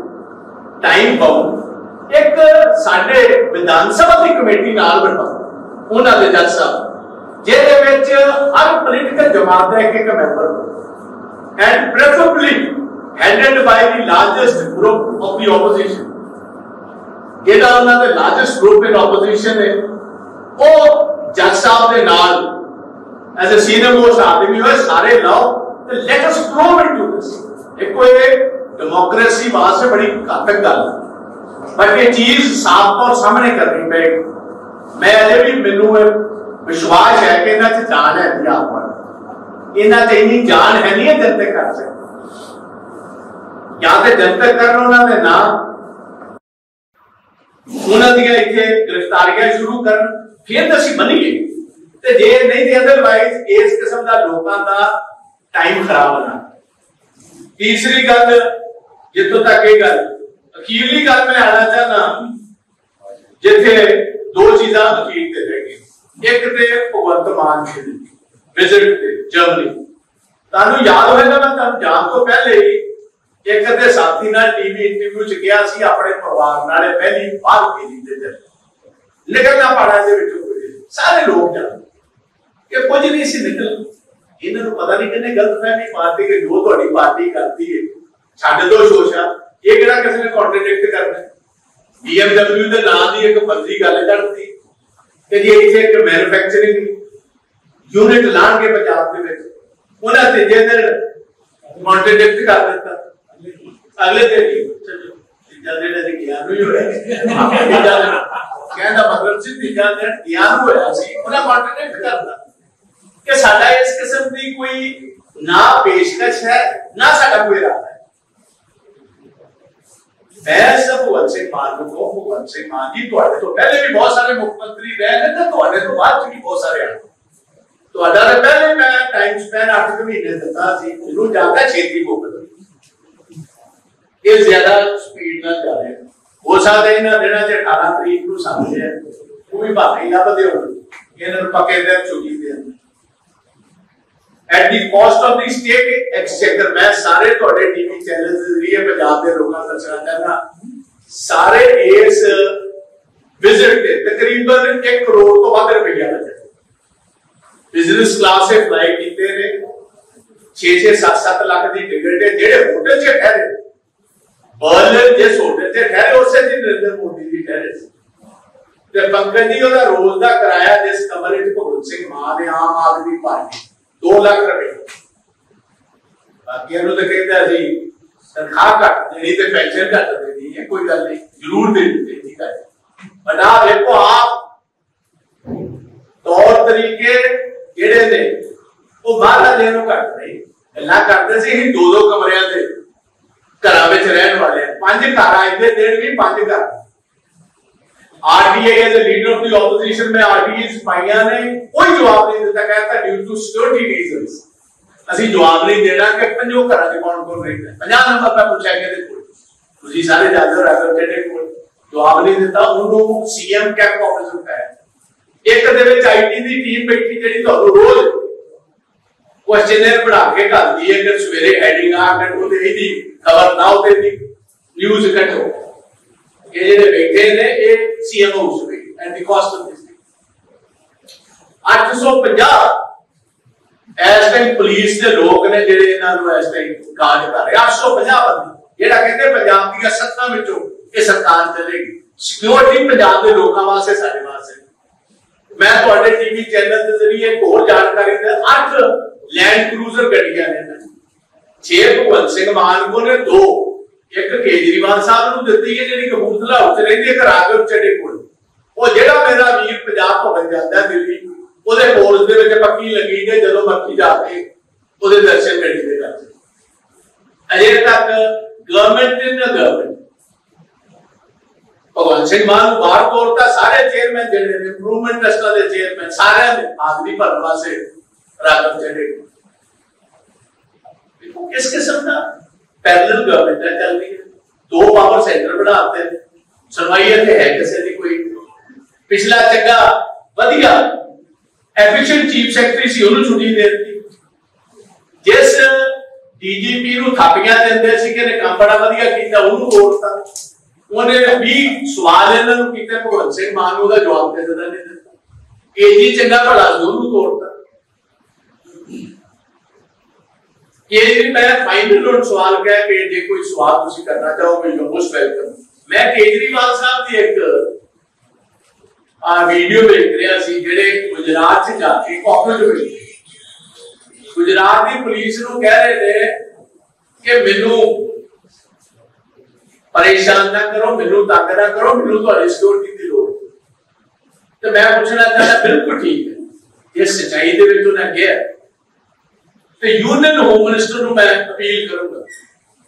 टाइम बाउंड एक साडे विधान सभा की कमेटी नाल बैठा उन्होंने जज साहब जिहदे विच हर पोलीटिकल जमात का एक member and preferably headed by the largest group of the opposition जिहड़ा उन्होंने लार्जेस्ट ग्रुप इन ऑपोजिशन है वो जज साहब के नाल एज ए सीनियर मोस्ट आदमी हुए सारे लाओ let us prove into this एक डेमोक्रेसी वास्ते बड़ी घातक गल है बट ये चीज साफ तौर सामने करनी पड़ेगी मैं अजे भी मैनू विश्वास है कि इन्हां च जान है आप इन्हां च इन्नी जान है नहीं जनतक कर सकते या तो जनतक करन उन्होंने ना उन्होंने इतने गिरफ्तारियां शुरू कर फिर तो असीं मनीए ते जे नहीं तो अदरवाइज इस किस्म का लोगों का टाइम खराब होना। तीसरी गल जितों तक ये गल अखीरली गल मैं आना चाहना जिथे दो चीजा अखीर ते रह गई एक ते भगवंत मान जी विजिट ते जर्मनी तानू याद होगा मैं तुम जान तो पहले ही एक ते साथी नाल टीवी इंटरव्यू च गया सी अपने परिवार नाले पहली बात की दी ते निकलना पड़ा दे विच सारे लोग जान कि कुछ नहीं सी निकल इन्हां नूं पता नहीं किन्ने गलतफहमी पाती कि जो तुहाडी पार्टी करती है छड्ड दो शोशा ये किहड़ा किसी ने कॉन्ट्रडिक्ट करना BMW के नाम की एक फर्जी गल करती कि जी इत्थे एक मैन्युफैक्चरिंग यूनिट लाणगे पंजाब दे विच उन्हां तीजे दिन कॉन्ट्रडिक्ट कर दिता अगले दिन चलो तीजा दिन असीं ज्ञान ही होया कहण दा मतलब सी तीजा दिन ज्ञान होया सी उन्हां कॉन्ट्रडिक्ट करता कि साडा इस किस्म की कोई ना पेशकश है ना साडा कोई इरादा है। मैं सब भगवंत सिंह मान को भगवंत सिंह मान जी तुहाडे तो पहले भी बहुत सारे मुख्यमंत्री रहे ने ते तुहाडे तो बाद भी बहुत सारे आए तुहाडा ते पहले मैं टाइम स्पैन 8 महीने दिता सी इनु ज्यादा छेती मुकद ये ज्यादा स्पीड ना जा रहे हो सकदा इन्हां दिनां च 18 तरीक ਨੂੰ सामने है वो भी बाकी ਲੱਭਦੇ ਹੋਣ ਇਹਨਾਂ ਨੂੰ ਪੱਕੇ ਦਿਨ ਛੁੱਟੀ ਦੇ at the cost of the state exchequer मैं सारे ਤੁਹਾਡੇ टीवी चैनल ਦੇ ਜ਼ਰੀਏ ਪੰਜਾਬ ਦੇ ਲੋਕਾਂ ਨੂੰ ਦੱਸਣਾ ਚਾਹੁੰਦਾ ਸਾਰੇ ਇਸ ਵਿਜ਼ਿਟ ਤੇ ਤਕਰੀਬਨ 1 ਕਰੋੜ ਤੋਂ ਵੱਧ ਰੁਪਈਆ ਲੱਗਾ ਬਿਜ਼ਨਸ ਕਲਾਸ से ਫਲਾਈ ਕੀਤੇ ਨੇ 6-6 7-7 ਲੱਖ ਦੀ ਟਿਕਟ ਹੈ ਜਿਹੜੇ ਹੋਟਲ 'ਚ ਠਹਿਰੇ ਬਰਲਿਨ ਜਿਸ ਹੋਟਲ 'ਚ ਠਹਿਰੇ ਉਸੇ ਦੀ ਨਰਿੰਦਰ ਮੋਦੀ ਦੀ ਠਹਿਰੇ ਤੇ ਪੰਕਜ ਜੀ ਉਹਦਾ ਰੋਜ਼ ਦਾ ਕਿਰਾਇਆ ਜਿਸ ਕਮਰੇ 'ਚ ਭਗਵੰਤ ਸਿੰਘ ਮਾਨ ਦੇ ਆਮ ਆਦਮੀ ਪਾਰਟੀ 2 लाख रुपए बाकी तो कहता जी तनख्वाह घट देनी तो पेंशन घट देनी है कोई गल नहीं जरूर देनी ठीक है बट आप देखो आप तौर तरीके जेड़े ने वो बाहर देनों घट नहीं गल्लां करदे सी ही 2-2 कमरियां दे घरां विच रहण वाले 5 घर आइंदे देण भी 5 घर RTI as a leader of the opposition में आरटीआई पाइया ने कोई जवाब नहीं दिता कहता ड्यू टू सिक्योरिटी रीजंस ਅਸੀਂ जवाब नहीं देना कि 5 घरां दे कौन-कौन रहंदा 50 नंबर पे पूछा गया ते ਤੁਸੀਂ ਸਾਰੇ ਜਾਦਰ ਰਾਗਰ ਜਿਹੜੇ ਕੋਲ जवाब नहीं दिता ਉਹਨੂੰ सीएम कैंप ऑफिस उठाया एक ਦੇ ਵਿੱਚ आईटी ਦੀ ਟੀਮ ਬੈਠੀ ਜਿਹੜੀ ਤੁਹਾਨੂੰ ਰੋਜ਼ ਕੁਐਸਚਨਰ ਪੜਾ ਕੇ ਘੱਲਦੀ ਹੈ ਕਿ ਸਵੇਰੇ ਹੈਡਿੰਗ ਆ ਕੇ ਉਹਦੇ ਇਹਦੀ ਖਬਰ ਨਾ ਉਹਦੇ ਦੀ ਨਿਊਜ਼ ਕੱਟੋ ये जेडे बैठे ने ये सीएम हाउस में at the cost of this 850 इस टाइम पुलिस के लोग ने जेडे इन्हां नूं इस टाइम गार्ड कर रहे 850 बंदे जेड़ा कहते पंजाब दी सत्ता विचों ये सरकार चलेगी सिक्योरिटी पंजाब के लोगों वास्ते साडे वास्ते मैं तुहाडे टीवी चैनल के जरिए एक और जानकारी दे 8 लैंड क्रूजर गड्डियां ने 6 भगवंत सिंह मान को ने 2 एक केजरीवाल साहब ਨੂੰ ਦਿੱਤੀ ਹੈ ਜਿਹੜੀ ਕਪੂਰਥਲਾ ਉੱਚ ਰਹਿੰਦੀ ਹੈ ਰਾਘਵ ਚੱਡੇ ਕੋਲ ਉਹ ਜਿਹੜਾ ਮੇਰਾ ਵੀਰ ਪੰਜਾਬ ਭਵਨ ਜਾਂਦਾ ਦਿੱਲੀ ਉਹਦੇ ਕੋਲ ਦੇ ਵਿੱਚ ਪੱਕੀ ਲੱਗੀ ਤੇ ਜਦੋਂ ਮੱਕੀ ਜਾ ਕੇ ਉਹਦੇ ਦਰਸ਼ਨ ਮਿਲਦੇ ਦੇ ਕਰਦੇ ਅਜੇ ਤੱਕ ਗਵਰਨਮੈਂਟ ਨੇ ਗਵਰਨਮੈਂਟ ਭਗਵੰਤ ਸਿੰਘ ਮਾਨ ਨੂੰ ਬਾਹਰ ਤੋਰਤਾ ਸਾਰੇ ਚੇਅਰਮੈਨ ਜਿਹੜੇ ਨੇ ਇੰਪਰੂਵਮੈਂਟ ਟਰਸਟਾਂ ਦੇ ਚੇਅਰਮੈਨ ਸਾਰਿਆਂ ਦੇ ਆਦਮੀ ਭਰਨ ਵਾਸਤੇ ਰਾਘਵ ਚੱਡੇ ਦੇਖੋ ਕਿਸ ਕਿਸਮ ਦਾ पैरेलल गवर्नमेंट चल रही है 2 पावर सेंटर बनाते हैं सुनवाई है किसी की कोई पिछला चंगा वधिया एफिशिएंट चीफ सेक्रेटरी सी ਉਹਨੂੰ ਛੁੱਟੀ ਦੇ ਦਿੱਤੀ जिस डीजीपी ਨੂੰ ਥਾਪੀਆਂ ਦਿੰਦੇ ਸੀ ਕਿ ਨੇ ਕੰਮ ਬੜਾ ਵਧੀਆ ਕੀਤਾ ਉਹਨੂੰ ਤੋੜਤਾ उन्हें भी सवाल इन्होंने किया भगवंत सिंह मान का जवाब कैसे नहीं दिता। केजी चंगा भला सी उन्होंने तोड़ता। केजी मैं फाइनल सवाल कह के जो कोई सवाल तुम करना चाहोगे मोस्ट वेलकम। मैं केजरीवाल साहब की एक वीडियो देख रहा सी जेडे गुजरात च जाके कॉकरोच गुजरात की पुलिस को कह रहे थे कि मैनू परेशान ना करो, मैनू तंग ना करो, मैनू तुहाडी सिक्योरिटी की लोड़। तो मैं पूछना चाहता बिल्कुल ठीक है, ये सच्चाई दे विच उन्हें गया। तो यूनियन होम मिनिस्टर को मैं अपील करूंगा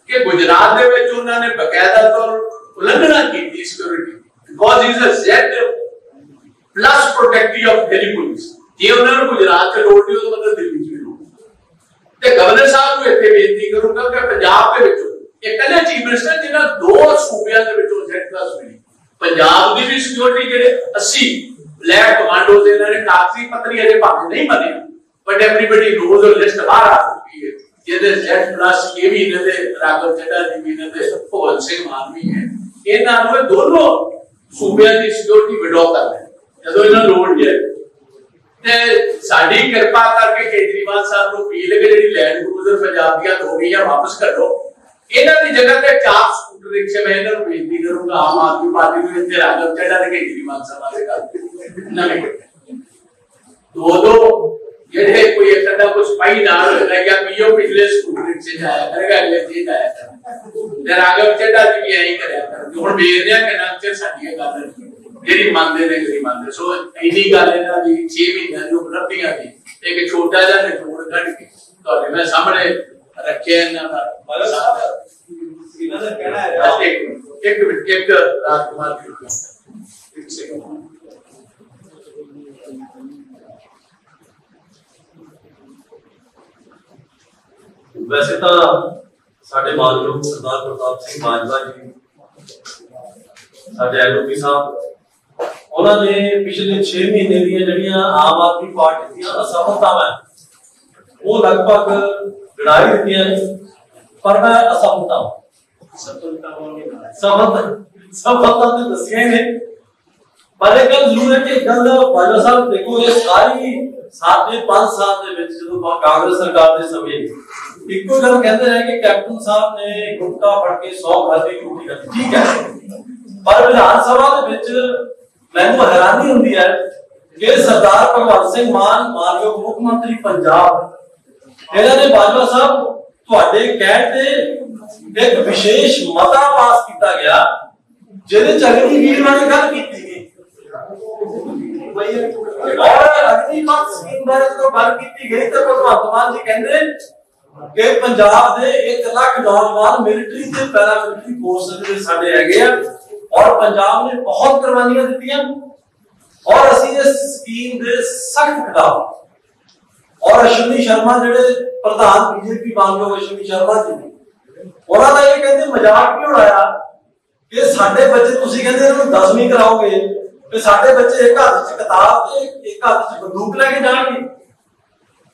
कि गुजरात दे विच उन्होंने बकायदा तौर उल्लंघना की security because is a Z plus protective of Delhi police. जे उन्होंने गुजरात च लोड़ नहीं तो मतलब दिल्ली च लोड़। तो गवर्नर साहब को इत्थे बेनती करूंगा कि पंजाब के विच एक कले चीफ मिनिस्टर जिन्हें दो सूबियां दे विचों जेड प्लस मिली। पंजाब की भी सिक्योरिटी जेडे 80 ब्लैक कमांडोज इन्होंने कागजी पत्री अजे भावें नहीं बने बट एवरीबडी नोज और लिस्ट बाहर आ चुकी है जिहदे जेड प्लस ये भी इन्हां दे राघव चड्ढा जी भी इन्हां दे भगवंत सिंह मान भी है। इन्हां नूं दोनों सूबियां की सिक्योरिटी विड्रॉ कर लें जदों इन्हां लोड़ जाए। ते साडी किरपा करके केजरीवाल साहब नूं अपील है कि जिहड़ी लैंड क्रूजर पंजाब दी हो गई है वापस करो। इन्हां दी जगह ते 4 स्कूटर रिक्शे मैं इन्हां नूं बेनती करूंगा आम आदमी पार्टी नूं इत्थे राघव चड्ढा ते केजरीवाल साहब आदे कर नवें दो जेडे कोई एक अड्डा कुछ पाई ना होगा या पीओ पिछले स्कूटर रिक्शे जाया करेगा अगले दिन जाया करेगा ते राघव चड्ढा जी भी यही करया कर हुण वेख रहा कि ना च साडी गल जेडी मंनदे ने जेडी मंनदे। सो इन्नी गल इन्हां दी 6 महीने दी उपलब्धियां दी एक छोटा जिहा निचोड़ कढ के तुहाडे मैं सामने रखे इन्हां दा इन्हां दा कहना है एक मिनट एक राजकुमार जी एक सेकंड। वैसे तो साडे मानयोग सरदार प्रताप सिंह बाजवा जी साडे एलओपी साहब उन्होंने पिछले 6 महीने दी जड़ियां आम आदमी पार्टी दी असफलतावां वो लगभग गिनाई दित्तियां ने पर मैं असफलता सफलता तो दसियां ने। पर एक गल जरूर है कि गल बाजवा साहब देखो ये सारी साढ़े 5 साल दे विच जदों कांग्रेस सरकार दे समय इको गल कहते हैं कि कैप्टन साहब ने गुटका फड़ के 100 खाधी झूठी खाधी ठीक है। पर विधानसभा दे विच मैनूं हैरानी हुंदी है कि सरदार भगवंत सिंह मान मानयोग मुख मंत्री पंजाब इन्हां ने बाजवा साहब तुहाडे कहण ते एक विशेष मता पास किया गया जिहदे च अग्निवीर वाली गल कीती गई और अग्निपथ स्कीम बारे जो गल की गई तो भगवंत मान जी कहते कि पंजाब दे 1 लाख नौजवान मिलिट्री ते पैरामिलिट्री फोर्स दे साडे हैगे आ और पंजाब ने बहुत कुर्बानियां दित्तियां और असीं इस स्कीम दे सख्त खिलाफ। और अश्विनी शर्मा जेडे प्रधान बीजेपी मानयोग अश्विनी शर्मा जी उन्हां दा ये कहंदे मजाक क्यों उड़ाया कि साडे बच्चे तुसीं कहंदे इन्हां नूं 10वीं कराओगे कि साडे बच्चे एक हाथ च किताब ते एक हाथ च बंदूक लेके जाणगे।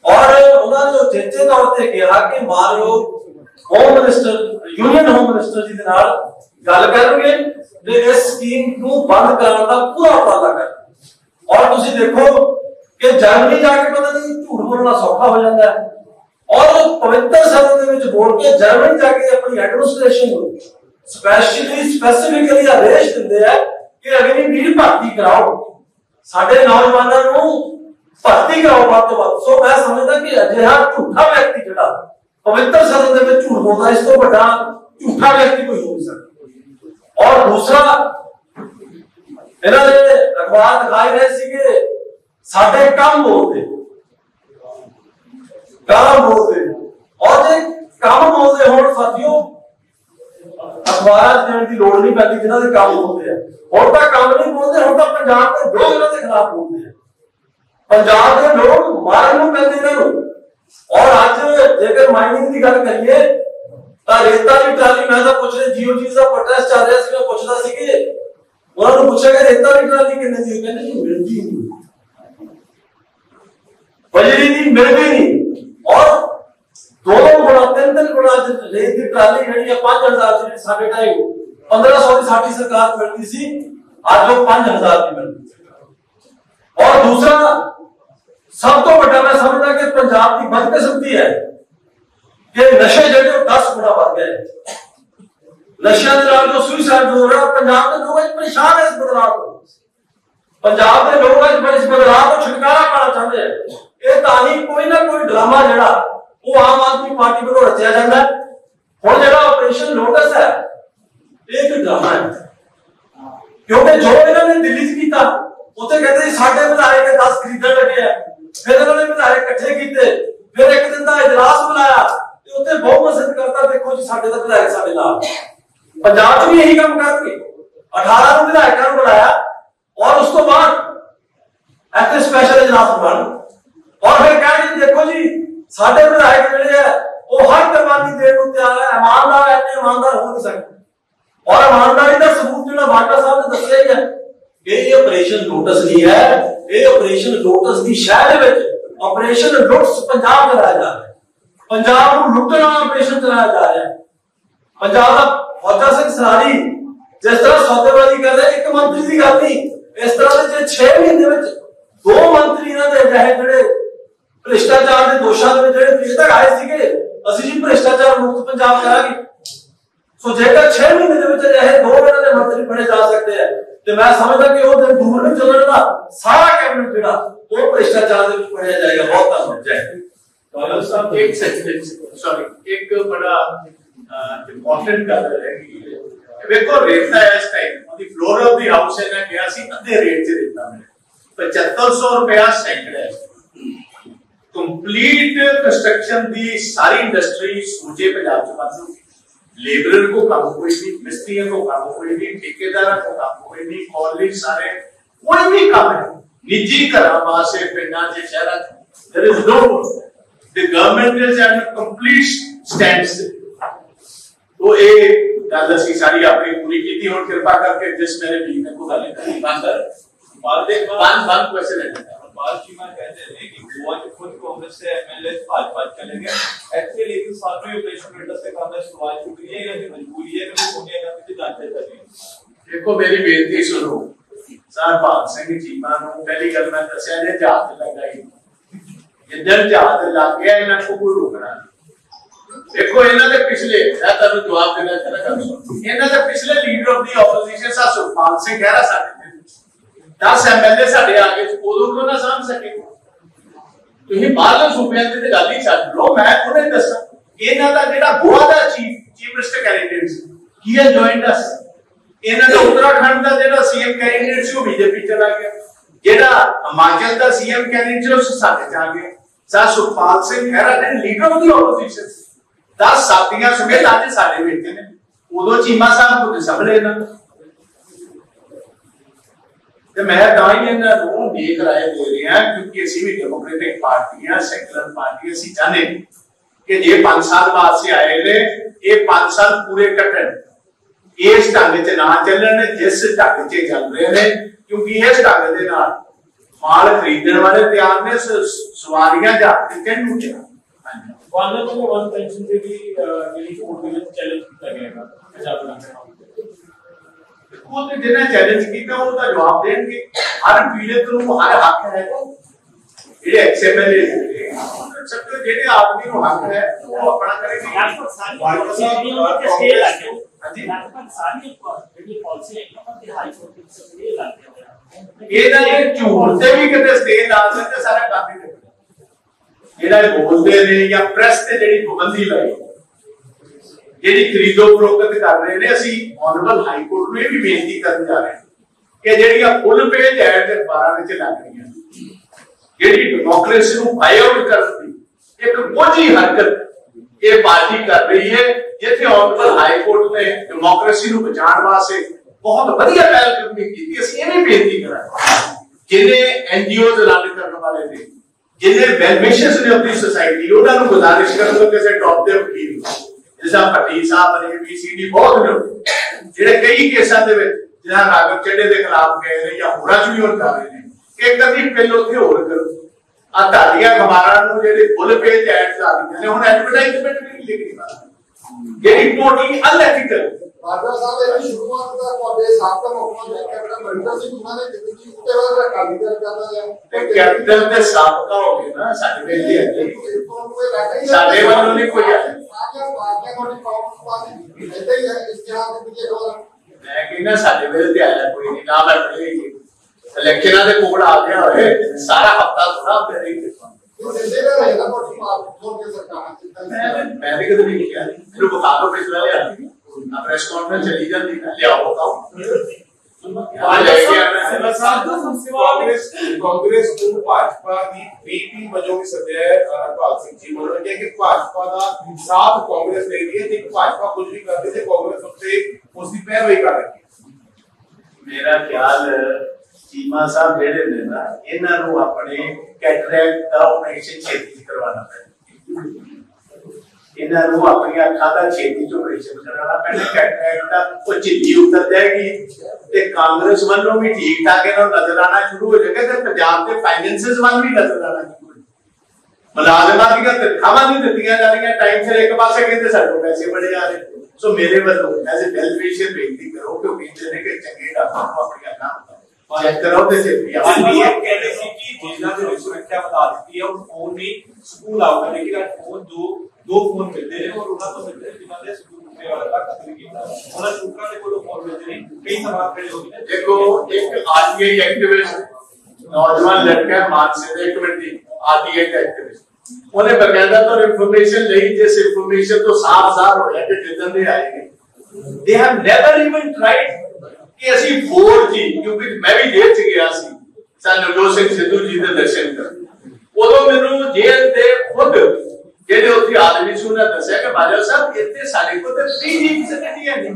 और उन्होंने जो चेचे तौर पर कहा कि मानयोग home minister union home minister ji के नाल गल करेंगे ते इस स्कीम को बंद कराने का पूरा उपराला कर। और तुसीं देखो कि जर्मनी जाके पता नहीं झूठ बोलना सौखा हो जाता है और पवित्र सदन दे विच बोल के जर्मनी जाके अपनी एडमिनिस्ट्रेशन को स्पेसिफिकली आदेश दिंदे हैं कि अग्निवीर भर्ती कराओ साडे नौजवानों नूं भर्ती कराओ बात तो बात। सो मैं समझदा कि अजिहा झूठा व्यक्ति जिहड़ा पवित्र सदन दे विच झूठ बोलदा इस तो बड़ा झूठा व्यक्ति कोई हो नहीं सकता। और दूसरा इन्हां दे अखबार दिखाई रहे सी कि साडे काम बोलदे और जे काम बोलदे होण साथियों अखबारां देण दी लोड़ नहीं पैंदी जिन्हां दे काम बोलदे आ हुण तां काम नहीं बोलदे हुण तां पंजाब दे लोग इन्हां दे खिलाफ बोलदे आ पंजाब के लोग मारन नूं पैंदे इन्हां नूं। और अज जेकर माइनिंग की गल करिए तां रेता की ट्राली मैं तां पुछ रहा जीओजी का प्रोटेस्ट चल रहा सी मैं पुछदा सी कि उन्हां नूं पुछिया कि रेता की ट्राली किन्ने दी कहंदे जी मिलदी नहीं बजरी दी मिलदी नहीं और 2 गुणा 3 गुणा रेत की ट्राली जिहड़ी 5000 दी 2.5 1500 की साडी सरकार मिलती सी, आज वो 5000 की मिलती। और दूसरा सब तो बड़ा मैं समझदा कि पंजाब की बदकिस्मती है कि नशे जो 10 गुना बढ़ गए। नशा जो सुइसाइड हो रहा, पंजाब के लोग परेशान है इस बदलाव को। पंजाब के लोग इस बदलाव को छुटकारा पाना चाहते हैं। ये ताही कोई ना कोई ड्रामा जड़ा वो आम आदमी पार्टी को रचा जाता है। हुण जड़ा ऑपरेशन लोटस है एक ड्रामा है, क्योंकि जो इन्होंने दिल्ली च कीता उत्थे कहते साडे विधायक 10 खरीदण लगे है, फिर इन्होंने विधायक इकट्ठे कीते, फिर एक दिन का इजलास बुलाया ते उत्थे बहुमत सिद्ध करता, देखो जी साडे दा विधायक साडे नाल। पंजाब च भी यही काम करके 18 विधायकों को बुलाया और उस तो बाद ऐसे स्पेशल इजलास बुलाना और फिर कह देखो जी साडे विधायक जिहड़े है वो हर कुर्बानी देने को तैयार है, ईमानदार है, इतने ईमानदार हो नहीं सकते। और ईमानदारी का सबूत जो बाटा साहब ने दसिया ही है कि ये ऑपरेशन लोटस नहीं है, ये ऑपरेशन लोटस की शहर में ऑपरेशन लुट्स पंजाब चलाया जा रहा है। पंजाब को लुटने वाला ऑपरेशन चलाया जा रहा है। पंजाब का फौजा सिंह सरारी जिस तरह सौदेबाजी कर रहे, एक मंत्री की गल नहीं, इस तरह से 6 महीने में 2 मंत्री जो भ्रिष्टाचार के दोषों में जो तक आए थे असि जी भ्रिष्टाचार मुक्त पंजाब करांगे। सो जेकर 6 महीने के 2 इन्होंने मंत्री बने जा सकते हैं तो मैं समझदा कि वो दिन दूर नहीं चलने का सारा कैबिनेट जिहड़ा वो भ्रिष्टाचार के विच पढ़िया जाएगा। बहुत धन्यवाद। जय साहब एक सेकंड सॉरी एक बड़ा इंपॉर्टेंट गल है कि देखो रेट का इस time the floor of the house है ना कि ਅਸੀਂ ਅੱਧੇ ਰੇਟ ਤੇ ਦਿੱਤਾ ਮੈਂ 7500 रुपया सैकड़ा कंप्लीट कंस्ट्रक्शन दी सारी इंडस्ट्री सूझे पंजाब च बंद हो गई। लेबरर को काम कोई नहीं, मिस्त्रियों को काम कोई नहीं, ठेकेदार को काम कोई नहीं, कॉलेज सारे कोई भी काम है निजी घरां वास्ते पिंडां च शहरां च there is no the government is at complete standstill. तो ये गल ਅਸੀਂ ਸਾਰੀ ਆਪਣੀ पूरी की ਹੁਣ ਕਿਰਪਾ ਕਰਕੇ जिस मेरे भी ने को गल करी बंद बंद क्वेश्चन है बालचीमा कहते हैं कि गोवा के खुद कांग्रेस से एमएलए भाजपा चले गए एक्चुअली लेकिन साथ में ऑपरेशन मेंटेनेंस से काम है सवाल छूट गई है कि मजबूरी है कि होने का किसी जानते चलिए। देखो मेरी बेनती सुनो सर भाग सिंह चीमा नु पहली गल मैं दस्या ने जहाज लगाई जिधर जहाज लग गया इन्हां को कोई रोकना नहीं। देखो इन्हां दे पिछले मैं तानू जवाब देना चाहता हूं इन्हां दे पिछले लीडर ऑफ दी ऑपोजिशन सा सुखपाल सिंह खैरा साडे 10 एमएलए साडे आगे उदों क्यों ना समझ सके तुसीं बाहरले सूबे ते गल ही छड्ड लो। मैं उन्हें दस्सां इन्हां दा जेहड़ा गोवा दा चीफ मिनिस्टर कैंडिडेट की है जॉइंड अस इन्हां दा उत्तराखंड दा जेहड़ा सीएम कैंडिडेट सी वो बीजेपी चला गया, जेहड़ा हिमाचल दा सीएम कैंडिडेट सी वो साडे च आ गया। सा सुखपाल सिंह खैरा ने लीडर ऑफ दी ऑपोजिशन 10 साथियां समेत आज साडे विच ने उदों चीमा साहब को संभले ना ਤੇ ਮੈਂ ਤਾਂ ਹੀ ਇਹਨਾਂ ਨੂੰ ਦੇਖ ਰਾਏ ਦੇ ਰਿਹਾ ਕਿਉਂਕਿ ਅਸੀਂ ਵੀ ਡੈਮੋਕ੍ਰੈਟਿਕ ਪਾਰਟੀਆਂ ਸੈਕੂਲਰ ਪਾਰਟੀ ਅਸੀਂ ਚਾਹਨੇ ਕਿ ਜੇ 5 ਸਾਲ ਬਾਅਦ ਸੇ ਆਏ ਨੇ ਇਹ 5 ਸਾਲ ਪੂਰੇ ਕੱਟਣ ਇਸ ਢੰਗ 'ਚ ਨਾ ਚੱਲਣ ਜਿਸ ਢੰਗ 'ਚ ਚੱਲ ਰਹੇ ਨੇ ਕਿਉਂਕਿ ਇਸ ਢੰਗ ਦੇ ਨਾਲ ਮਾਲ ਖਰੀਦਣ ਵਾਲੇ ਤਿਆਰ ਨੇ ਸਵਾਰੀਆਂ ਜਹਾਜ਼ ਤੇ ਚੜ੍ਹਨ ਨੂੰ ਵਾਲਾ ਤੋਂ ਵਨ ਪੈਨਸ਼ਨ ਦੇ ਵੀ ਜਿਹੜੀ ਕੋਰਟ ਦੇ ਵਿੱਚ ਚੈਲੰਜ ਕੀਤਾ ਗਿਆ ਹੈ ਪੰਜਾਬ ਦਾ वो तो जिन्हें चैलेंज किया उनका जवाब देंगे। हर पीड़ित को हर हक है ये एक्सेप्टेबल है सबके जेडे आदमी को हक है वो अपना करेंगे। लगभग सारी के स्टे लग गए हां जी लगभग सारी जेडी पॉलिसी है कि हाई कोर्ट के स्टे लग गए ये ना ये झूठ से भी किते स्टे ला सकते सारा काम ही जेड़ा बोलते ने या प्रेस ते जेडी पाबंदी लाई ਜਿਹੜੀ ਖਰੀਦੋ ਫਰੋਖਤ ਕਰ ਰਹੇ ਨੇ ਅਸੀਂ ਆਨਰੇਬਲ ਹਾਈ ਕੋਰਟ ਨੂੰ ਇਹ ਵੀ ਬੇਨਤੀ ਕਰਨ ਜਾ ਰਹੇ ਹਾਂ ਕਿ ਜਿਹੜੀਆਂ ਫੁੱਲ ਪੇਜ ਐਡ ਦੇ 12 ਵਿੱਚ ਲੱਗ ਰਹੀਆਂ ਜਿਹੜੀ ਡੈਮੋਕ੍ਰੇਸੀ ਨੂੰ ਵਾਇਓਲੇਟ ਕਰਨ ਦੀ ਇੱਕ ਬੋਝੀ ਹਰਕਤ ਇਹ ਪਾਰਟੀ ਕਰ ਰਹੀ ਹੈ ਜਿੱਥੇ ਆਨਰੇਬਲ ਹਾਈ ਕੋਰਟ ਨੇ ਡੈਮੋਕ੍ਰੇਸੀ ਨੂੰ ਬਚਾਉਣ ਵਾਸਤੇ ਬਹੁਤ ਵਧੀਆ ਪਹਿਲ ਕਦਮੀ ਕੀਤੀ। ਅਸੀਂ ਇਹ ਵੀ ਬੇਨਤੀ ਕਰਾਂਗੇ ਜਿਹਨੇ ਐਨਜੀਓਜ਼ ਰਨ ਕਰਨ ਵਾਲੇ ਨੇ ਜਿਹਨੇ ਵੈਲਵਿਸ਼ਰਸ ਨੇ ਆਪਣੀ ਸੋਸਾਇਟੀ ਉਹਨਾਂ ਨੂੰ ਗੁਜ਼ਾਰਿਸ਼ ਕਰਾਂਗੇ ਕਿ ਸੇ ਟੌਪ ਦੇ ਵਕੀਲ जिसा भट्टी साहब ने बीसीडी बहुत लोग जेडे कई केसां दे विच जिन्हां राघव चड्डे दे खिलाफ गए ने या होरां च भी हो जा रहे ने कि कदी पहले उत्थे होर करो आ ताड़ियां खबारां नूं जेडे फुल पेज एड्स आ रही ने हुण एडवर्टाइजमेंट भी लिखनी बात जेडी टोटली अनएथिकल ਬਾਜਵਾ ਸਾਹਿਬ ਇਹ ਸ਼ੁਰੂਆਤ ਦਾ ਤੁਹਾਡੇ ਸਾਬਕਾ ਮੁੱਖ ਮੰਤਰੀ ਕੈਪਟਨ ਅਮਰਿੰਦਰ ਸਿੰਘ ਉਹਨਾਂ ਨੇ ਦਿੱਤੀ ਸੀ ਉਹਦੇ ਬਾਅਦ ਅਕਾਲੀ ਦਲ ਕਰਦਾ ਹੈ ਤੇ ਕੈਪਟਨ ਦੇ ਸਾਬਕਾ ਹੋ ਗਏ ਨਾ ਸਾਡੇ ਵੇਲੇ ਅੱਗੇ ਸਾਡੇ ਵੱਲੋਂ ਨਹੀਂ ਕੋਈ ਆਇਆ ਮੈਂ ਕਹਿੰਦਾ ਸਾਡੇ ਵੇਲੇ ਤੇ ਆਇਆ ਕੋਈ ਨਹੀਂ ਨਾ ਮੈਂ ਪੜ੍ਹੇ ਇਲੈਕਸ਼ਨਾਂ ਦੇ ਕੋਲ ਆ ਗਿਆ ਹੋਏ ਸਾਰਾ ਹਫਤਾ ਥੋੜਾ ਤੇਰੀ मैं भी कभी नहीं किया फिर बता दो पिछला लिया प्रेस कॉन्फ्रेंस चली जाती है ले आओ बताओ कांग्रेस को भाजपा की पीपी वजों भी सद्या है हरपाल सिंह जी बोल रहे हैं कि भाजपा का साथ कांग्रेस ले रही है कि भाजपा कुछ भी करती है कांग्रेस उससे उसकी पैरवी कर रही है मेरा ख्याल चीमा साहब जेडे ने ना इन्हां नूं अपने कैटरैक्ट का ऑपरेशन छेती करवाना पैंदा इन्हां नूं अपनी अखां दा छेती च ऑपरेशन कराना पैंदा कैटरैक्ट दा ओ झिल्ली उतर जाएगी ते कांग्रेस वालों भी ठीक ठाक इन्हां नूं नजर आना शुरू हो जाएगा ते पंजाब के फाइनेंसेस वाल भी नजर आना शुरू हो मुलाजमां दी तनख्वाहां नहीं दित्तियां जा रहीआं टाइम सिर एक पासे कहते साडे पैसे बड़े आ रहे सो मेरे वालों एज ए वेल विशर बेनती करो क्योंकि इन्हें के चंगे डॉक्टर अपनी अखां चेक करो ते ये कह रहे थे कि जिला जो सुरक्षा बता देती है और फोन भी स्कूल आउट है लेकिन फोन दो फोन मिलते हैं और उन्हें तो मिलते हैं जिन्होंने स्कूल में वाला कत्ल किया उन्हें शूटर ने कोई फोन मिलते नहीं कई सवाल खड़े हो गए देखो एक आरटीआई एक्टिविस्ट नौजवान लड़का मानसे एक मिनट आरटीआई का एक्टिविस्ट उन्हें बकायदा तो इंफॉर्मेशन ली जिस इंफॉर्मेशन तो साफ-साफ होया कि जिदन दे आएंगे they have never even tried कि ਅਸੀਂ 4G क्योंकि मैं भी जेल च गया सी सन नवजोत ਸਿੰਘ ਸਿੱਧੂ ਜੀ ਦੇ ਦਰਸ਼ਨ ਕਰਨ ਉਦੋਂ ਮੈਨੂੰ ਜੇਲ੍ਹ ਦੇ ਖੁਦ ਜਿਹੜੇ ਉੱਥੇ ਆਦਮੀ ਸੀ ਉਹਨਾਂ ਦੱਸਿਆ ਕਿ ਬਾਜਵਾ ਸਾਹਿਬ ਇੱਥੇ ਸਾਡੇ ਕੋਲ ਤੇ 3G ਫੈਸਿਲਿਟੀਆਂ ਨਹੀਂ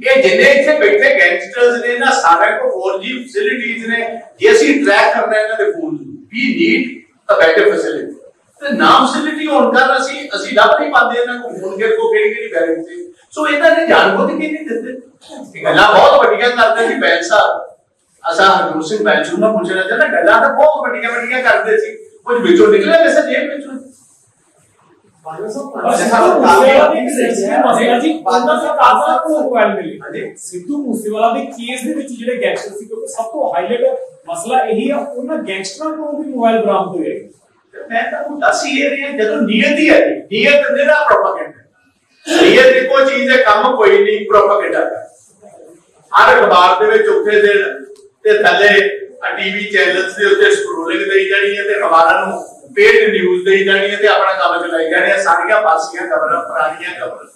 ਇਹ ਜਿੰਨੇ ਇੱਥੇ ਬੈਠੇ ਗੈਂਗਸਟਰਸ ਨੇ ਨਾ ਸਾਰੇ ਕੋ 4G ਫੈਸਿਲਿਟੀਆਂ ਨੇ ਜੇ ਅਸੀਂ ਟਰੈਕ ਕਰਨਾ ਇਹਨਾਂ ਦੇ ਫੋਨ ਵੀ ਨੀਡ ਅ ਬੈਟਰ ਫੈਸਿਲਿਟੀ ਤੇ ਨਾਮ ਫੈਸਿਲਿਟੀ ਹੋਣ ਕਾਰਨ ਅਸੀਂ ਲੱਭ ਨਹੀਂ ਪਾਉਂਦੇ ਇਹਨਾਂ ਨੂੰ ਫੋਨ ਕੇ ਕੋ ਕਿਹੜੀ ਗਾਰੰਟੀ ਸੋ ਇਹਨਾਂ ਨੇ ਜਾਣਬੁੱਝ ਕੇ ਨਹੀਂ ਦਿੱਤੇ ਗੱਲਾਂ ਬਹੁਤ ਵੱਡੀਆਂ ਕਰਦੇ ਸੀ ਬੈਂਸ ਸਾਹਿਬ ਅਸਾਂ ਹਰਜੋਤ ਸਿੰਘ ਬੈਂਸੂ ਨੂੰ ਪੁੱਛਣਾ ਚਾਹੁੰਦਾ ਗੱਲਾਂ ਤਾਂ ਬਹੁਤ ਵੱਡੀਆਂ ਕਰਦੇ ਸੀ ਕੁਝ ਵਿੱਚੋਂ ਨਿਕਲੇ ਵੈਸੇ ਜੇਬ ਵਿੱਚੋਂ ਸਿੱਧੂ ਮੂਸੇਵਾਲਾ ਦੇ ਕੇਸ ਦੇ ਵਿੱਚ ਜਿਹੜੇ ਗੈਂਗਸਟਰ ਸੀ ਕਿਉਂਕਿ ਸਭ ਤੋਂ ਹਾਈਲਾਈਟ ਮਸਲਾ ਇਹੀ ਆ ਉਹਨਾਂ ਗੈਂਗਸਟਰਾਂ ਕੋਲੋਂ ਵੀ ਮੋਬਾਈਲ ਬਰਾਮਦ ਹੋਏ ਮੈਂ ਤੁਹਾਨੂੰ ਦੱਸ ਹੀ ਰਿਹਾ ਜਦੋਂ ਨੀਅਤ ਹੀ ਹੈ ਨੀਅਤ ਨਿਹਰਾ ਪ੍ਰੋਪਗੈਂਡਾ ਨੀਅਤ ਇੱਕੋ ਚੀਜ਼ ਹੈ ਕੰਮ ਕੋਈ ਨਹੀਂ ਪ੍ਰੋਪਗੈਂਡਾ ਹਰ ਅਖਬਾਰ ਦੇ ਵਿੱਚ ਉੱਥੇ ਦੇਣ ਤੇ ਥੱਲੇ ਟੀਵੀ ਚੈਨਲਸ ਦੇ ਉੱਤੇ ਸਕਰੋਲਿੰਗ ਦੇਈ ਜਾਣੀ ਹੈ ਤੇ ਅਖਬਾਰਾਂ ਨੂੰ ਪੇਡ ਨਿਊਜ਼ ਦੇਈ ਜਾਣੀ ਹੈ ਤੇ ਆਪਣਾ ਕੰਮ ਚਲਾਈ ਜਾਣੀ ਹੈ ਸਾਰੀਆਂ ਪਾਸੀਆਂ ਖਬਰਾਂ ਪੁਰਾਣੀਆਂ ਖਬਰਾਂ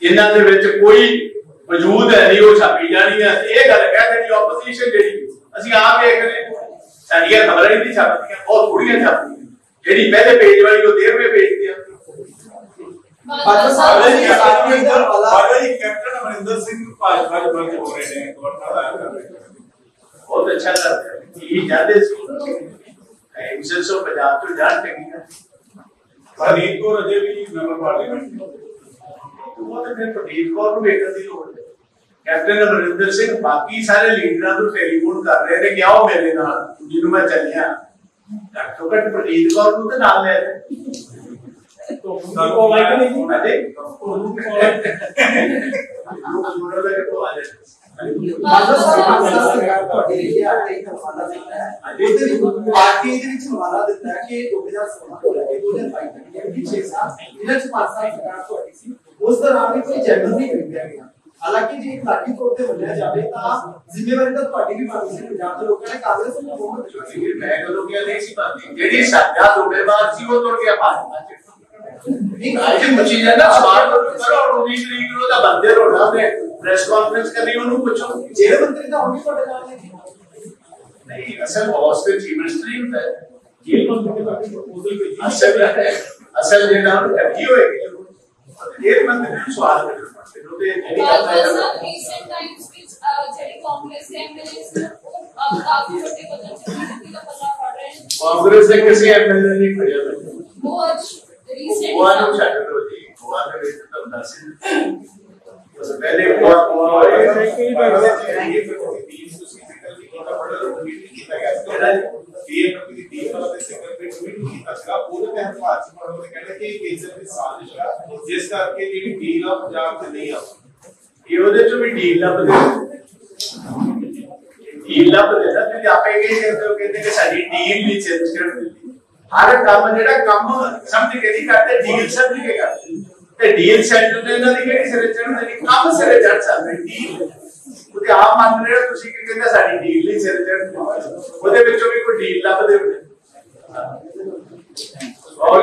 ਇਹਨਾਂ ਦੇ ਵਿੱਚ ਕੋਈ ਵਜੂਦ ਹੈ ਨਹੀਂ ਉਹ ਛਾਪੀ ਜਾਣੀ ਹੈ ਇਹ ਗੱਲ ਕਹਿ ਦੇਣੀ ਆਪੋਜੀਸ਼ਨ ਜਿਹੜੀ ਅਸੀਂ ਆਪ ਵੇਖਦੇ ਸਾਡੀਆਂ ਖਬਰਾਂ ਹੀ ਨਹੀਂ ਛਾਪਦੀਆਂ ਬਹੁਤ ਥੋੜੀਆਂ ਛਾਪਦੀਆਂ ਜਿਹੜੀ ਪਹਿਲੇ ਪੇਜ ਵਾਲੀ ਉਹ 13ਵੇਂ ਪੇਜ ਤੇ ਆਉਂਦੀ कैप्टन अमरिंदर सिंह भाजपा के बंद हो रहे हैं बहुत अच्छा लगता है ये ज्यादा मिशन सो पंजाब तो जान टेक्निकल फरीद को अजय भी मेंबर पार्लियामेंट तो वो तो फिर फरीद को ਨੂੰ ਵੇਖਣ ਦੀ ਲੋੜ ਹੈ ਕੈਪਟਨ ਅਮਰਿੰਦਰ ਸਿੰਘ ਬਾਕੀ ਸਾਰੇ ਲੀਡਰਾਂ ਨੂੰ ਟੈਲੀਫੋਨ ਕਰ ਰਹੇ ਨੇ ਕਿ ਆਓ ਮੇਰੇ ਨਾਲ ਜਿਹਨੂੰ ਮੈਂ ਚੱਲਿਆ ਘੱਟੋ ਘੱਟ ਫਰੀਦ ਕੌਰ ਨੂੰ ਤੇ ਨਾਲ ਲੈ तो ਉਹ ਲਾਈਕ ਨਹੀਂ ਮੈਂ ਦੇ ਪਾਰਟੀ ਦੇ ਵਿੱਚ ਹਵਾਲਾ ਦਿੱਤਾ ਕਿ 2016 ਤੋਂ ਲੈ ਕੇ 2022 ਤੱਕ ਯਾਨੀ 6 ਸਾਲ ਇਹਨਾਂ ਚ 5 ਸਾਲ ਸਰਕਾਰ ਤੁਹਾਡੀ ਸੀ ਉਸ ਦੌਰਾਨ ਵੀ ਕੋਈ ਜਨਰਲ ਨਹੀਂ ਖਰੀਦਿਆ ਗਿਆ ਹਾਲਾਂਕਿ ਜੇ ਇੱਕ ਲਾਠੀ ਤੌਰ ਤੇ ਮੰਨਿਆ ਜਾਵੇ ਤਾਂ ਜ਼ਿੰਮੇਵਾਰੀ ਤਾਂ ਤੁਹਾਡੀ ਵੀ ਬਣਦੀ ਸੀ ਪੰਜਾਬ ਦੇ ਲੋਕਾਂ ਨੇ ਕਾਂਗਰਸ ਨੂੰ ਬਹੁਮਤ ਦਿੱਤੀ ਮੈਂ ਕਦੋਂ ਕਿਹਾ ਨਹੀਂ ਸੀ ਬਾਤ ਜਿਹੜੀ ਸਾਡਾ ਦੋਬੇਵਾਰ ਸੀ ਉਹ ਤੁਰ ਗਿਆ ਭਾਜਪਾ ਚ ਨਹੀਂ ਅੱਜ ਮੁੱਚੀ ਜਾਂਦਾ ਸਵਾਲ ਕਰੋ 19 ਤਰੀਕ ਨੂੰ ਤਾਂ ਬੰਦੇ ਰੋਣਾ ਨੇ ਪ੍ਰੈਸ ਕਾਨਫਰੰਸ ਕਰਨੀ ਉਹਨੂੰ ਪੁੱਛੋ ਜਿਹੜੇ ਮੰਤਰੀ ਤਾਂ ਹੁਣ ਵੀ ਤੁਹਾਡੇ ਨਾਲ ਨੇ ਨਹੀਂ ਅਸਲ ਬੌਸ ਤੇ ਚੀਫ ਮਿਨਿਸਟਰ ਹੁੰਦਾ ਹੈ ਇਹ ਬੰਦੇ ਦੇ ਬਾਕੀ ਪ੍ਰਪੋਜ਼ਲ ਭੇਜੀ ਅਸਲ ਜਿਹੜਾ ਕੀ ਹੋਏਗੀ ਇਹ ਬੰਦੇ ਨੂੰ ਸਵਾਲ ਕਰਨਾ ਉਹਦੇ ਜਿਹੜੀ ਗੱਲ ਹੈ ਰੀਸੈਂਟ ਟਾਈਮਸ ਵਿੱਚ ਜਿਹੜੀ ਕਾਂਗਰਸ ਦੇ ਐਮਐਲਏਸ ਨੇ ਉਹ ਕਾਫੀ ਵੱਡੇ ਪੱਧਰ ਤੇ ਬੀਜੇਪੀ ਦਾ ਪੱਲਾ ਫੜ ਰਹੇ ਨੇ ਕਾਂਗਰਸ ਦੇ ਕਿਸੇ ਐਮਐਲਏ ਨਹੀਂ ਖੜਿਆ ਉਹ ਅੱਜ ਰੀਸੈਂਟ ਉਹ ਨੂੰ ਛੱਡ ਦੋ ਜੀ ਉਹ ਦੇ ਵਿੱਚ ਤਾਂ ਦੱਸ ਉਸ ਪਹਿਲੇ ਬਹੁਤ ਹੋਏ ਇਹ ਤੁਸੀਂ ਫਿਕਰ ਦੀ ਕੋਟਾ ਪੜੋ ਮੀਟਿੰਗ ਕੀਤਾ ਗਿਆ ਸੀ ਇਹ ਪ੍ਰਤੀ 30 ਵਾਲਾ ਤੇ ਸੈਕਟਰੀ ਕਮਿਟੀ ਕੀਤਾ ਸੀਗਾ ਉਹਦੇ ਤਹਿਤ ਭਾਜਪਾ ਵਾਲੇ ਕਹਿੰਦੇ ਕਿ ਕੇਂਦਰ ਦੀ ਸਾਜ਼ਿਸ਼ ਹੈ ਜਿਸ ਕਰਕੇ ਜਿਹੜੀ ਡੀਲ ਆ ਪੰਜਾਬ 'ਚ ਨਹੀਂ ਆਉਂਦੀ। ਇਹ ਉਹਦੇ ਚੋਂ ਵੀ ਡੀਲ ਲੱਭਦੇ ਨਾ ਤੁਸੀਂ ਆਪੇ ਕਹਿੰਦੇ ਕਿ ਸਾਡੀ ਡੀਲ ਨਹੀਂ ਚੜ ਮਿਲਦੀ। ਹਰ ਕੰਮ ਜਿਹੜਾ ਕੰਮ ਸਮਝ ਕੇ ਨਹੀਂ ਕਰਦੇ, ਡੀਲ ਸਮਝ ਕੇ ਕਰਦੇ ਤੇ ਡੀਲ ਸੈਂਟਰ ਦੇ ਇਹਨਾਂ ਦੀ ਕਿਹੜੀ ਸਿਰੇ ਚੜ੍ਹਦੇ ਨਹੀਂ, ਕੰਮ ਸਿਰੇ ਚੜ ਸਕਦੇ। ਡੀਲ ਉਹਦੇ ਆਪ ਮੰਨ ਰਹੇ ਹੋ ਤੁਸੀਂ ਕਿ ਕਹਿੰਦਾ ਸਾਡੀ ਡੀਲ ਨਹੀਂ ਸਿਰੇ ਚੜ੍ਹਦੀ, ਉਹਦੇ ਵਿੱਚੋਂ ਵੀ ਕੋਈ ਡੀਲ ਲੱਭਦੇ ਹੋਣੇ। और